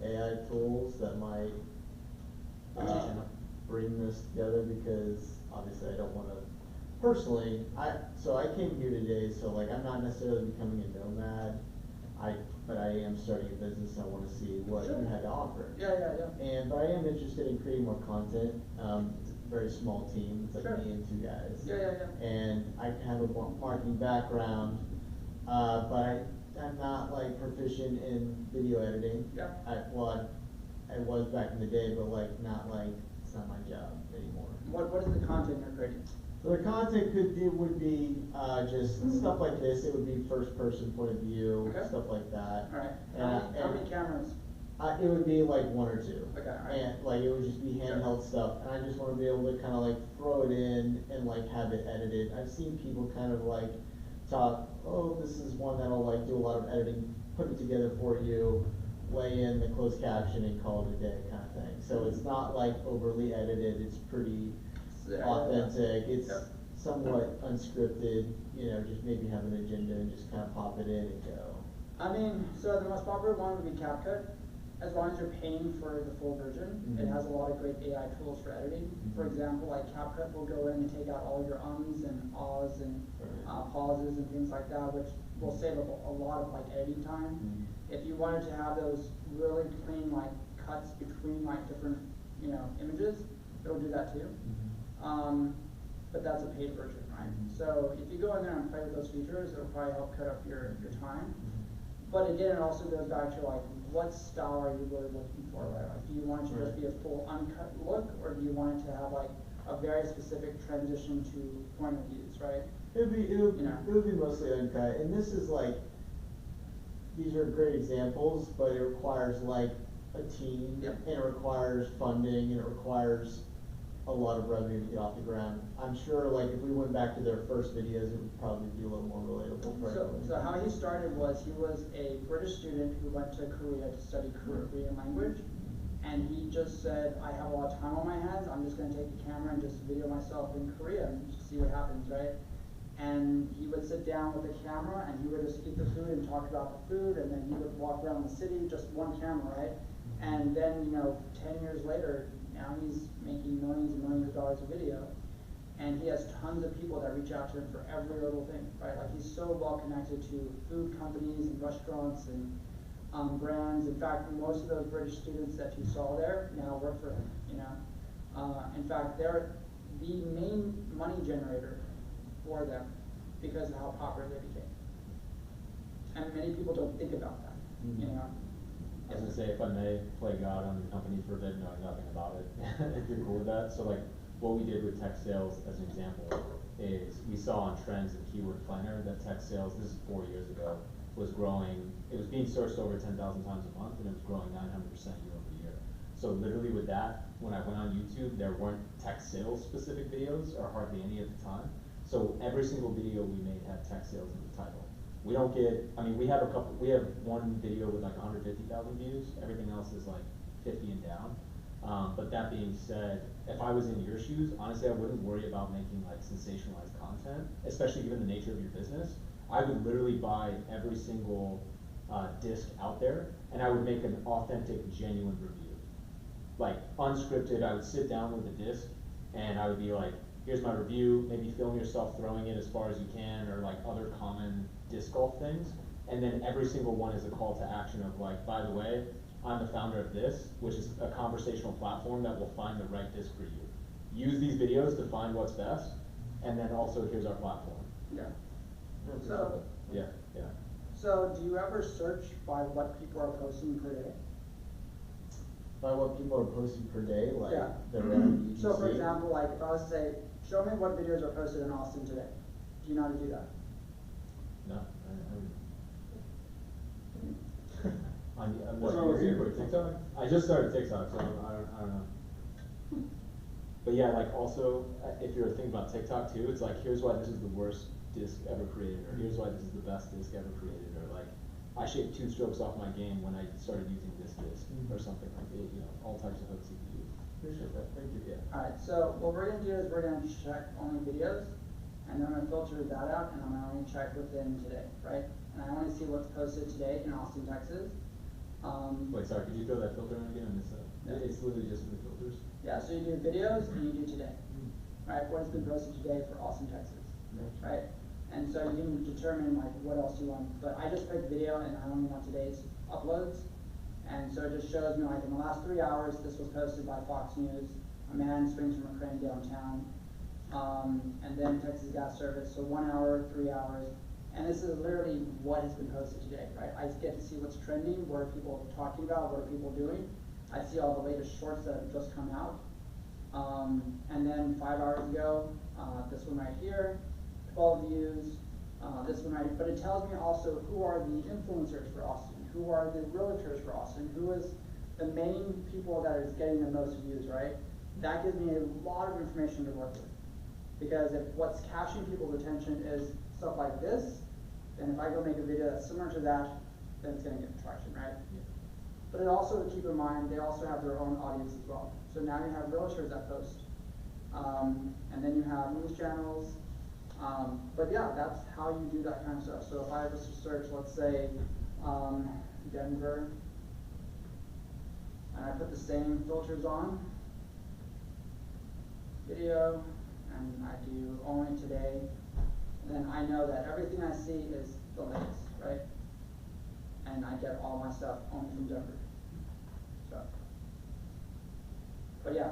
AI tools that might bring this together? Because obviously I don't want to, personally, so I came here today, so like I'm not necessarily becoming a nomad, but I am starting a business. I want to see what you had to offer. Yeah. But I am interested in creating more content. very small team, it's like Sure. me and two guys. Yeah. And I have a marketing background, but I'm not like proficient in video editing. Yeah. I was back in the day, but like not like, it's not my job anymore. What is the content you're creating? So the content would be, just stuff like this, it would be first person point of view, Okay. stuff like that. Alright, And, how many cameras? It would be like one or two. Okay, alright. And like, it would just be handheld stuff, and I just wanna be able to kinda like throw it in and like have it edited. I've seen people kind of like talk, oh, this is one that'll like do a lot of editing, put it together for you, lay in the closed caption and call it a day kind of thing. So it's not like overly edited, it's pretty authentic, it's Yep. somewhat unscripted, you know, just maybe have an agenda and just kind of pop it in and go. I mean, so the most popular one would be CapCut. As long as you're paying for the full version, it Mhm. has a lot of great AI tools for editing. For Mhm. example, like CapCut will go in and take out all your ums and ahs and Right. pauses and things like that, which will save a lot of like editing time. Mhm. If you wanted to have those really clean like cuts between like different, images, it'll do that too. But that's a paid version, right? Mhm. So if you go in there and play with those features, it'll probably help cut up your time. Mhm. But again, it also goes back to like, what style are you really looking for, right? Like, do you want it to just be a full uncut look, or do you want it to have like a very specific transition to point of views, right? It know. would be mostly uncut, and this is like, these are great examples, but it requires like a team, Yep. and it requires funding, and it requires a lot of revenue to get off the ground. I'm sure like if we went back to their first videos, it would probably be a little more relatable for everyone. So how he started was, he was a British student who went to Korea to study Korean language. And he just said, I have a lot of time on my hands, I'm just gonna take the camera and just video myself in Korea and just see what happens, right? And he would sit down with the camera and he would just eat the food and talk about the food, and then he would walk around the city, just one camera, right? And then, 10 years later, now he's making millions and millions of dollars a video. And he has tons of people that reach out to him for every little thing, right? Like, he's so well connected to food companies and restaurants and brands. In fact, most of those British students that you saw there now work for him, in fact, they're the main money generator for them because of how popular they became. And many people don't think about that, I was gonna say, if I may play God on your company for a bit, knowing nothing about it, if you're cool with that. So like, what we did with tech sales, as an example, is we saw on Trends and Keyword Planner that tech sales, this is 4 years ago, was growing, it was being sourced over 10,000 times a month, and it was growing 900% year over year. So literally with that, when I went on YouTube, there weren't tech sales specific videos, or hardly any at the time. So every single video we made had tech sales in the title. We don't get, we have one video with like 150,000 views, everything else is like 50 and down. But that being said, if I was in your shoes, honestly, I wouldn't worry about making like sensationalized content, especially given the nature of your business. I would literally buy every single disc out there, and I would make an authentic, genuine review. Like, unscripted, I would sit down with a disc, and I would be like, here's my review, maybe film yourself throwing it as far as you can, or like other common disc golf things. And then every single one is a call to action of like, by the way, I'm the founder of this, which is a conversational platform that will find the right disc for you. Use these videos to find what's best, and then also here's our platform. Yeah. So, Yeah. so do you ever search by what people are posting per day? By what people are posting per day, like Yeah. their own UGC? So for example, like if I was to say, show me what videos are posted in Austin today. Do you know how to do that? No, What's wrong with you, TikTok? I just started TikTok, so I don't know. But yeah, like also, if you're thinking about TikTok too, it's like, here's why this is the worst disc ever created, or here's why this is the best disc ever created, or like, I shaved 2 strokes off my game when I started using this disc, or something like it, all types of hooks you can use. Appreciate that, thank you. Yeah. Alright, so what we're gonna do is we're gonna check only videos, and then I'm gonna filter that out, and I'm gonna only check within today, right? And I only see what's posted today in Austin, Texas. Wait, sorry, could you throw that filter in again? I missed that. Yeah. It's literally just the filters. Yeah, so you do videos and you do today, right? What has been posted today for Austin, Texas, right? And so you can determine like what else you want. But I just picked video and I only want today's uploads. And so it just shows me like in the last 3 hours, this was posted by Fox News. I'm a man swings from a crane downtown, and then Texas gas service, so 1 hour, 3 hours, and this is literally what has been posted today, right? I get to see what's trending, what are people talking about, what are people doing. I see all the latest shorts that have just come out. And then 5 hours ago, this one right here, 12 views, this one right here, but it tells me also who are the influencers for Austin, who are the realtors for Austin, who is the main people that is getting the most views, right? That gives me a lot of information to work with. Because if what's catching people's attention is stuff like this, then if I go make a video that's similar to that, then it's gonna get traction, right? Yeah. But it also, to keep in mind, they also have their own audience as well. So now you have realtors that post. And then you have news channels. But yeah, that's how you do that kind of stuff. So if I was to search, let's say, Denver, and I put the same filters on, video, and I do only today, then I know that everything I see is the latest, right? And I get all my stuff only from Denver. So, but yeah,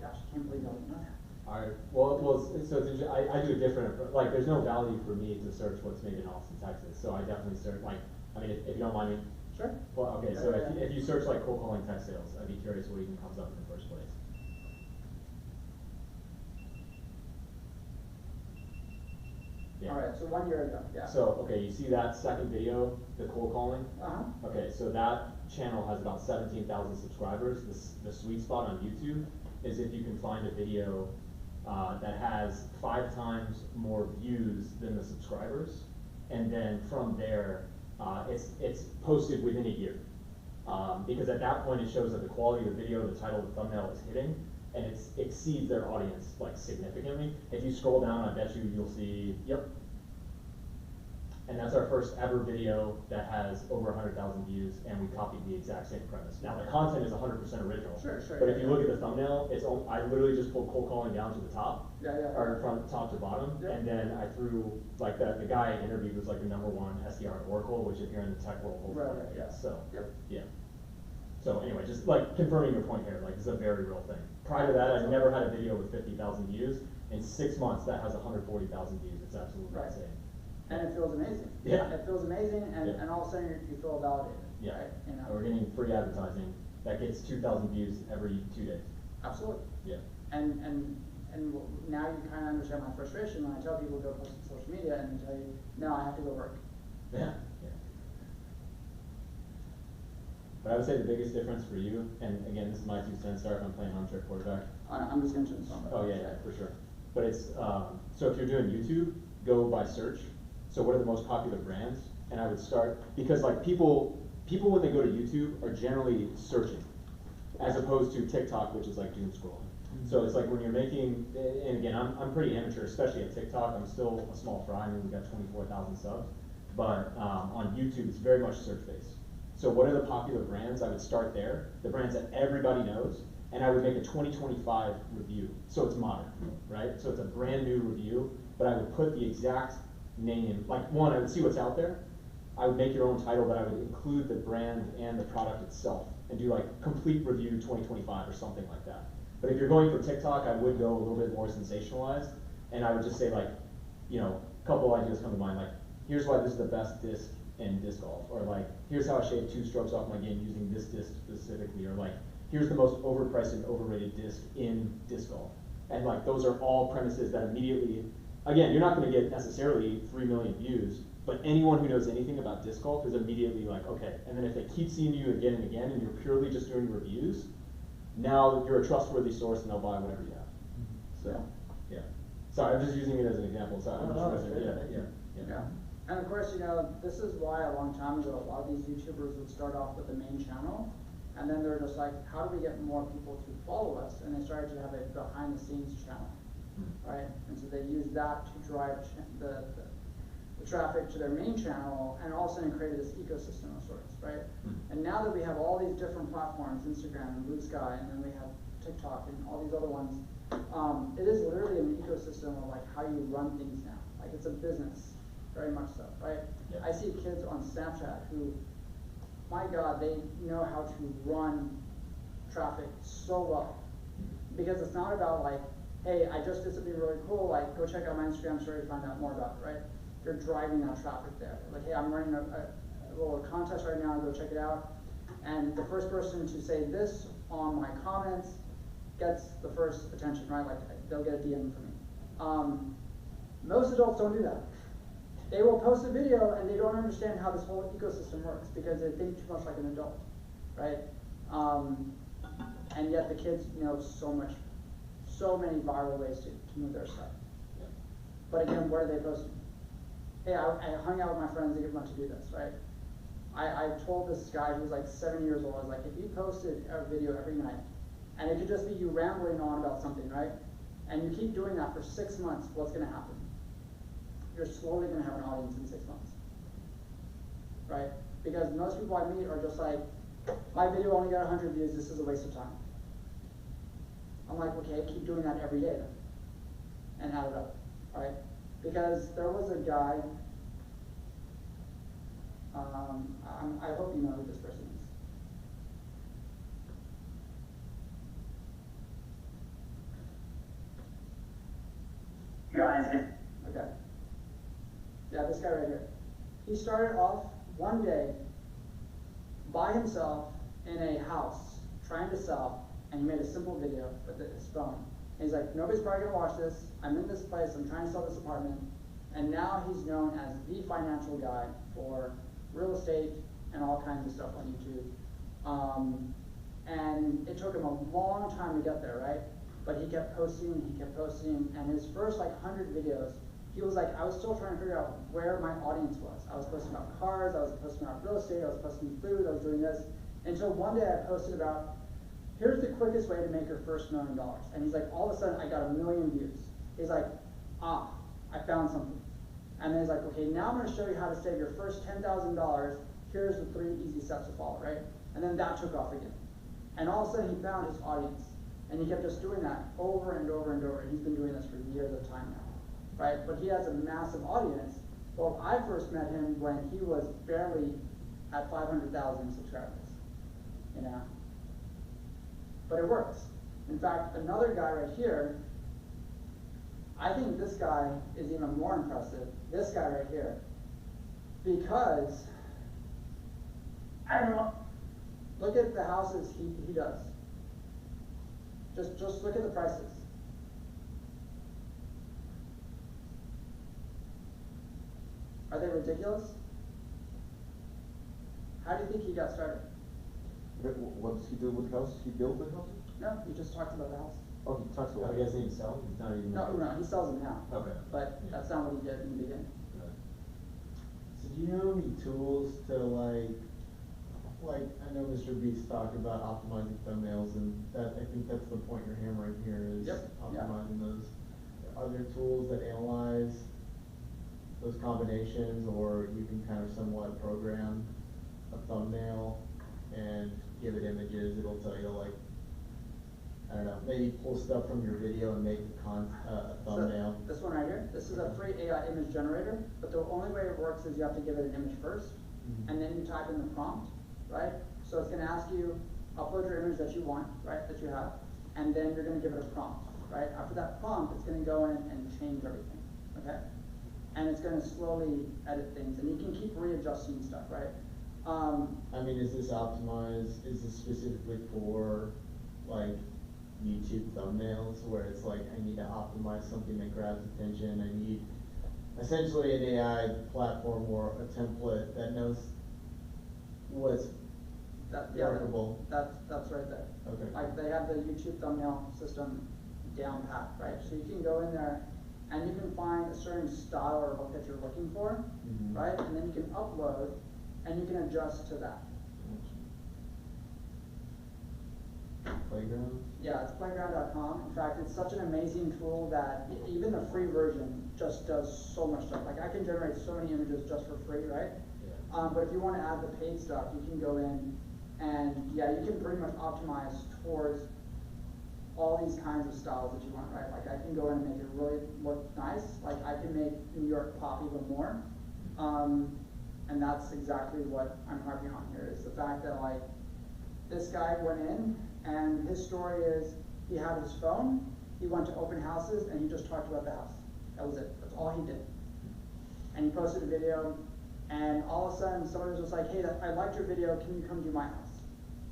gosh, I can't believe I didn't know that. Alright, well, so it's interesting. I do a different, like, there's no value for me to search what's made in Austin, Texas, so I definitely search, like, I mean, if you don't mind me. Sure. Well, okay, so if you search like cold calling tech sales, I'd be curious what even comes up in the first place. Yeah. All right, so 1 year ago, yeah. So, okay, you see that second video, the cold calling? Uh-huh. Okay, so that channel has about 17,000 subscribers. The sweet spot on YouTube is if you can find a video that has 5 times more views than the subscribers, and then from there, it's posted within a year. Because at that point it shows that the quality of the video, the title, the thumbnail is hitting, and it exceeds their audience like significantly. If you scroll down, I bet you'll see, yep. And that's our first ever video that has over 100,000 views, and we copied the exact same premise. Now the content is 100% original. Sure. But if you look at the thumbnail, I literally just pulled cold calling down to the top. Yeah. Or from top to bottom, Yep. and then I threw, like, the guy I interviewed was like the #1 SDR at Oracle, which if you're in the tech world, hopefully, Right, yeah, so, Yep. yeah. So anyway, just like confirming your point here, like, this is a very real thing. Prior to that, I've never had a video with 50,000 views. In 6 months, that has 140,000 views. It's absolutely Right. insane. And it feels amazing. Yeah. It feels amazing, and, Yeah. and all of a sudden you feel validated. Yeah, Right? You know? we're getting free advertising that gets 2,000 views every 2 days. Absolutely. Yeah. And now you kind of understand my frustration when I tell people to go post on social media and they tell you, no, I have to go work. Yeah. But I would say the biggest difference for you, and again, this is my 2 cents, sorry if I'm playing armchair quarterback. I'm just going to turn this on. Oh yeah, for sure. But it's, so if you're doing YouTube, go by search. So what are the most popular brands? And I would start, because like people when they go to YouTube are generally searching, as opposed to TikTok, which is like doom scrolling. So it's like when you're making, and again, I'm pretty amateur, especially at TikTok. I'm still a small fry. I mean, we've got 24,000 subs. But on YouTube, it's very much search-based. So what are the popular brands? I would start there, the brands that everybody knows, and I would make a 2025 review. So it's modern, right? So it's a brand new review, but I would put the exact name, like one, I would see what's out there. I would make your own title, but I would include the brand and the product itself and do like complete review 2025 or something like that. But if you're going for TikTok, I would go a little bit more sensationalized, and I would just say, like, you know, a couple ideas come to mind, like, here's why this is the best disc in disc golf, or like, here's how I shaved 2 strokes off my game using this disc specifically, or like, here's the most overpriced and overrated disc in disc golf. And like, those are all premises that immediately, again, you're not going to get necessarily 3 million views, but anyone who knows anything about disc golf is immediately like, okay. And then if they keep seeing you again and again, and you're purely just doing reviews, now you're a trustworthy source and they'll buy whatever you have. So, yeah. Sorry, I'm just using it as an example. So I'm Yeah. And of course, you know, this is why a long time ago, a lot of these YouTubers would start off with the main channel, and then they're just like, how do we get more people to follow us? And they started to have a behind the scenes channel, right? And so they use that to drive the traffic to their main channel, and all of a sudden created this ecosystem of sorts, right? And now that we have all these different platforms, Instagram and Blue Sky, and then we have TikTok and all these other ones, it is literally an ecosystem of like how you run things now. Like it's a business, very much so, right? Yeah. I see kids on Snapchat who, my God, they know how to run traffic so well. because it's not about like, hey, I just did something really cool, like go check out my Instagram story to find out more about it, right? You're driving that traffic there. Like, hey, I'm running a little contest right now, go check it out. And the first person to say this on my comments gets the first attention, right? Like they'll get a DM from me. Most adults don't do that. They will post a video and they don't understand how this whole ecosystem works because they think too much like an adult, right? And yet the kids know so many viral ways to move their stuff. Yeah. But again, what are they posting? Hey, I hung out with my friends, they get much to do this, right? I told this guy who was like 7 years old, I was like, if you posted a video every night, and it could just be you rambling on about something, right? And you keep doing that for 6 months, what's gonna happen? You're slowly gonna have an audience in 6 months, right? Because most people I meet are just like, my video only got 100 views, this is a waste of time. I'm like, okay, keep doing that every day then, and add it up, right? Because there was a guy, I hope you know who this person is. Guys, Okay. Yeah, this guy right here. He started off one day by himself in a house trying to sell, and he made a simple video with his phone. And he's like, nobody's probably gonna watch this. I'm in this place, I'm trying to sell this apartment. And now he's known as the financial guy for real estate and all kinds of stuff on YouTube. And it took him a long time to get there, right? But he kept posting, and his first like 100 videos, he was like, I was still trying to figure out where my audience was. I was posting about cars, I was posting about real estate, I was posting food, I was doing this. Until one day I posted about, here's the quickest way to make your first $1 million. And he's like, all of a sudden I got 1 million views. He's like, I found something. And then he's like, okay, now I'm gonna show you how to save your first $10,000. Here's the 3 easy steps to follow, right? And then that took off again. And all of a sudden he found his audience. And he kept just doing that over and over and over. He's been doing this for years at a time now, right? But he has a massive audience. Well, I first met him when he was barely at 500,000 subscribers, you know? But it works. In fact, another guy right here, I think this guy is even more impressive, this guy right here, because, I don't know, look at the houses he does. Just look at the prices. Are they ridiculous? How do you think he got started? What does he do with the house? He built the house? No, he just talks about the house. Oh, he talks about Oh, he doesn't even sell? He's not even. No, he sells them now. Okay. But Yeah. that's not what he did in the beginning. Right. So do you know any tools to like, I know Mr. Beast talked about optimizing thumbnails, and that, I think that's the point you're hammering here is Yep, yeah. optimizing those. Are there tools that analyze those combinations, or you can kind of somewhat program a thumbnail and give it images? It'll tell you like, I don't know, maybe pull stuff from your video and make a thumbnail. So this one right here, this is a free AI image generator, but the only way it works is you have to give it an image first, and then you type in the prompt, right? So it's gonna ask you, upload your image that you want, right, that you have, and then you're gonna give it a prompt, right? After that prompt, it's gonna go in and change everything, okay? And it's gonna slowly edit things, and you can keep readjusting stuff, right? I mean, is this optimized, is this specifically for like YouTube thumbnails where it's like, I need to optimize something that grabs attention, I need essentially an AI platform or a template that knows what's workable? That's right there. Okay. Like they have the YouTube thumbnail system down pat, right? So you can go in there and you can find a certain style or look that you're looking for, right? And then you can upload and you can adjust to that. Playground? Yeah, it's playground.com. In fact, it's such an amazing tool that even the free version just does so much stuff. Like I can generate so many images just for free, right? Yeah. But if you want to add the paid stuff, you can go in and yeah, you can pretty much optimize towards all these kinds of styles that you want, right? Like I can go in and make it really look nice. Like I can make New York pop even more. And that's exactly what I'm harping on here is the fact that like this guy went in and his story is he had his phone, he went to open houses, and he just talked about the house. That was it. That's all he did. And he posted a video, and all of a sudden, someone was just like, hey, I liked your video, can you come to my house?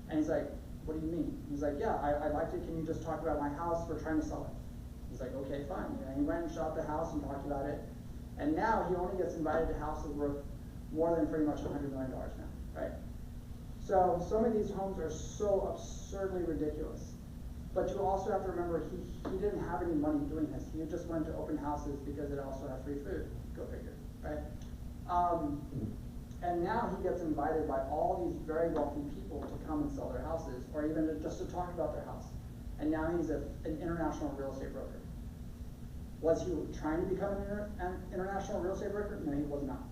And he's like, what do you mean? He's like, yeah, I liked it, can you just talk about my house? We're trying to sell it. He's like, okay, fine. You know, he went and shot the house and talked about it. And now he only gets invited to houses worth more than pretty much $100 million now, right? So some of these homes are so absurdly ridiculous. But you also have to remember, he didn't have any money doing this. He just went to open houses because it also had free food. Go figure, right? And now he gets invited by all these very wealthy people to come and sell their houses, or even just to talk about their house. And now he's an international real estate broker. Was he trying to become an international real estate broker? No, he was not.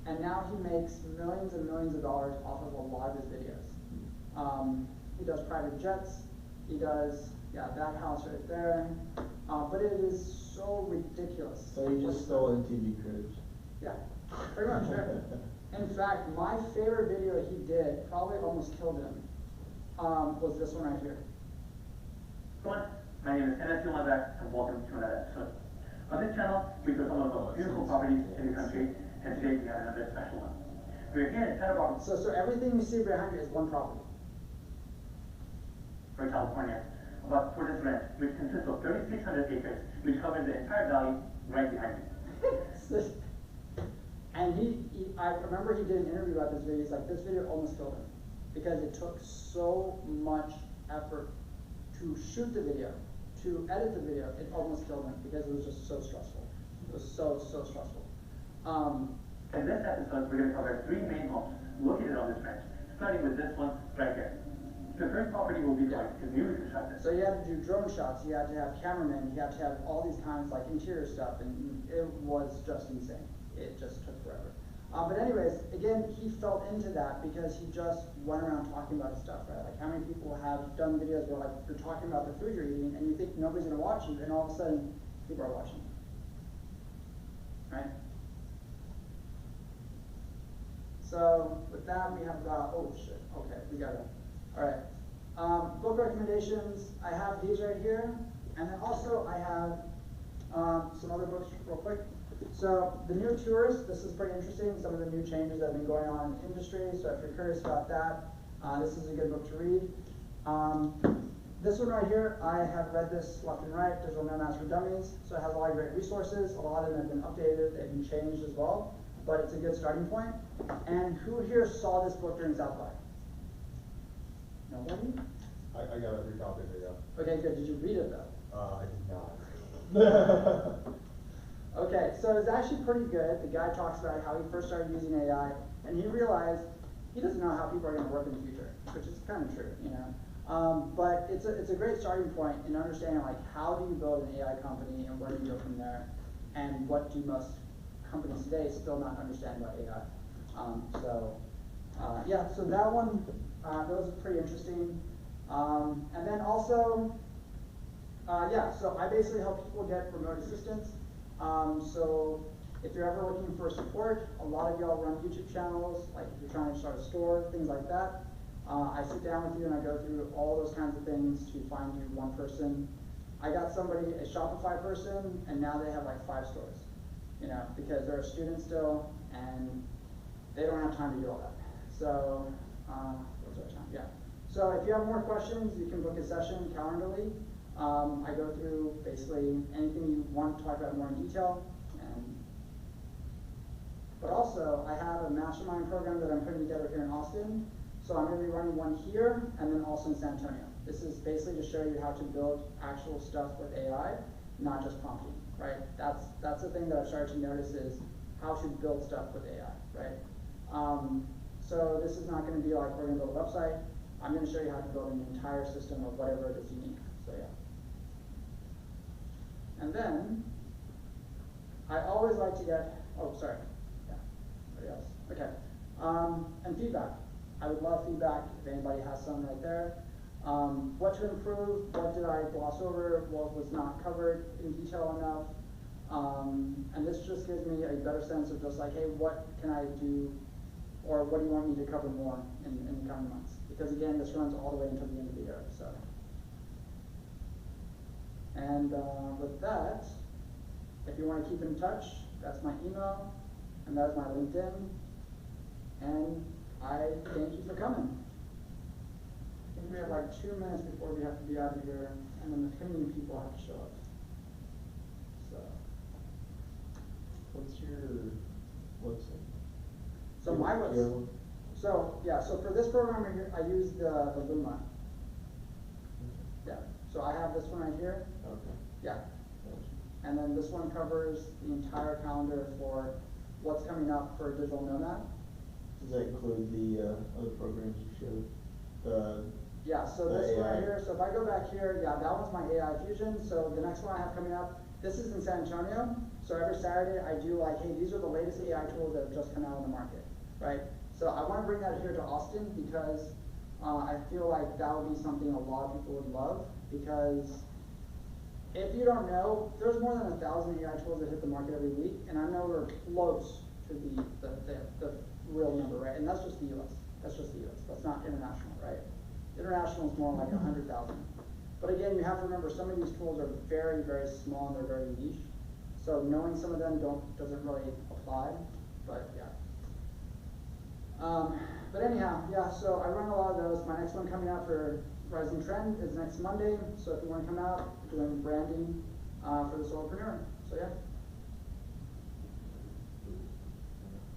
And now he makes millions and millions of dollars off of a lot of his videos. He does private jets. He does, yeah, that house right there. But it is so ridiculous. So he just stole MTV Cribs. Yeah, pretty much, right? In fact, my favorite video he did, probably almost killed him, was this one right here. My name is Nomadic, and welcome to another episode. On this channel, we go some of the most beautiful properties in the country, and today we have another special one. We're here in Santa Barbara. So everything you see behind you is one property. For California, about for this ranch, which consists of 3,600 acres, which covers the entire valley right behind me. And I remember he did an interview about this video. He's like, this video almost killed him because it took so much effort to shoot the video, to edit the video. It almost killed him because it was just so stressful. It was so stressful. In this episode, we're going to cover 3 main homes located on this ranch, starting with this one right here. The first property will be like his newly constructed. So you had to do drone shots, you had to have cameramen, you had to have all these kinds like interior stuff, and it was just insane. It just took forever. But anyways, again, he fell into that because he just went around talking about his stuff, right? Like how many people have done videos where like you're talking about the food you're eating and you think nobody's gonna watch you, and all of a sudden people are watching you, right? So with that, we have got, oh shit, okay, we got it. All right, book recommendations, I have these right here, and then also I have some other books real quick. So The New Tourist, this is pretty interesting, some of the new changes that have been going on in the industry, so if you're curious about that, this is a good book to read. This one right here, I have read this left and right, Digital Nomads for Dummies, so it has a lot of great resources, a lot of them have been updated, they've been changed as well, but it's a good starting point. And who here saw this book during South by? Nobody? I got a free copy of it, yeah. Okay, good, did you read it though? I did not. Okay, so it's actually pretty good. The guy talks about how he first started using AI, and he realized he doesn't know how people are going to work in the future, which is kind of true, you know. But it's a great starting point in understanding like how do you build an AI company and where do you go from there, and what do most companies today still not understand about AI. Yeah, so that one, that was pretty interesting. And then also, yeah, so I basically help people get remote assistance. So if you're ever looking for support, a lot of y'all run YouTube channels, like if you're trying to start a store, things like that. I sit down with you and I go through all those kinds of things to find you one person. I got somebody, a Shopify person, and now they have like 5 stores, you know, because they're a student still and they don't have time to do all that. So, what's our time? Yeah. So if you have more questions, you can book a session Calendarly. I go through basically anything you want to talk about more in detail. But also, I have a mastermind program that I'm putting together here in Austin. So I'm going to be running one here and then also in San Antonio. This is basically to show you how to build actual stuff with AI, not just prompting, right? That's the thing that I've started to notice is how to build stuff with AI, right? So this is not going to be like we're going to build a website. I'm going to show you how to build an entire system of whatever it is you need. So yeah. And then I always like to get, oh, sorry. Yeah, anybody else? Okay. And feedback. I would love feedback if anybody has some right there. What to improve, what did I gloss over, what was not covered in detail enough. And this just gives me a better sense of just like, hey, what can I do, or what do you want me to cover more in the coming months? Because again, this runs all the way until the end of the year, so. And with that, if you want to keep in touch, that's my email, and that's my LinkedIn. And I thank you for coming. I think we have like 2 minutes before we have to be out of here, and then the community people have to show up. So. What's your website? So my website. So yeah, so for this program right here, I use the Luma. Yeah. So I have this one right here. Okay. Yeah. And then this one covers the entire calendar for what's coming up for Digital Nomad. Does that include the other programs you showed? Yeah, so the this one right AI. here, so if I go back here, yeah, that one's my AI Fusion. So the next one I have coming up, this is in San Antonio. So every Saturday I do like, hey, these are the latest AI tools that have just come out on the market, right? So I want to bring that here to Austin because I feel like that would be something a lot of people would love, because if you don't know, there's more than 1,000 AI tools that hit the market every week, and I know we're close to the real number, right? And that's just the US. That's just the US. That's not international, right? International is more like 100,000. But again, you have to remember some of these tools are very, very small and they're very niche. So knowing some of them doesn't really apply. But yeah. But anyhow, yeah. So I run a lot of those. My next one coming out for Rising Trend is next Monday. So if you want to come out, doing branding for the solopreneur. So yeah.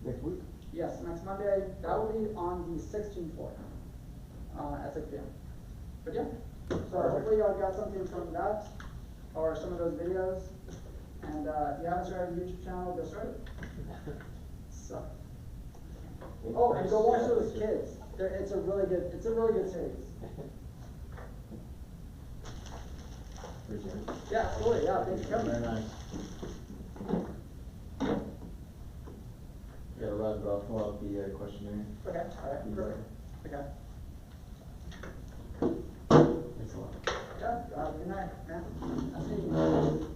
Next week? Yes, next Monday. That will be on the 16th floor at 6 p.m. But yeah, so hopefully y'all got something from that or some of those videos. And if you haven't started a YouTube channel, go start it. So. Oh, and go watch those kids. It's a really good series. Appreciate it. Yeah, absolutely. Yeah, thanks for coming. Very nice. Gotta run, but I'll fill out the questionnaire. Okay, all right, perfect. Okay. Thanks a lot. Yeah, good night, man. I'll see you.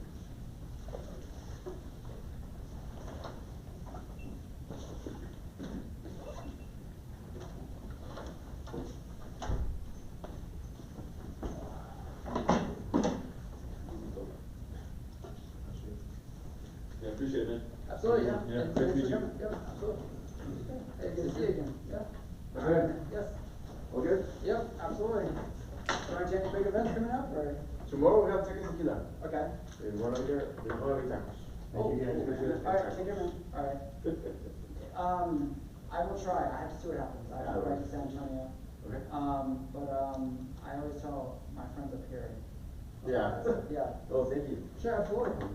Yeah, appreciate it, man. Absolutely, yeah. Yeah, Thanks great to for meet you. coming. Yeah, absolutely. Hey, good to see you again. Yeah. Okay. Yes. All good? Yep, absolutely. Are there any big events coming up, or? Tomorrow we have Tequila Tequila. Okay. There's one over there, there's one every time. Oh, Thank you guys, appreciate it. all right, take care, man. All right. I will try. I have to see what happens. I have to go back to San Antonio. Okay. I always tell my friends up here. Yeah. Yeah. Oh, thank you. Sure, absolutely.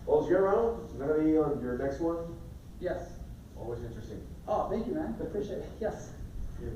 Oh, so you're around? I'm gonna be on your next one? Yes. Always interesting. Oh, thank you, man. Appreciate it. Yes. Yeah.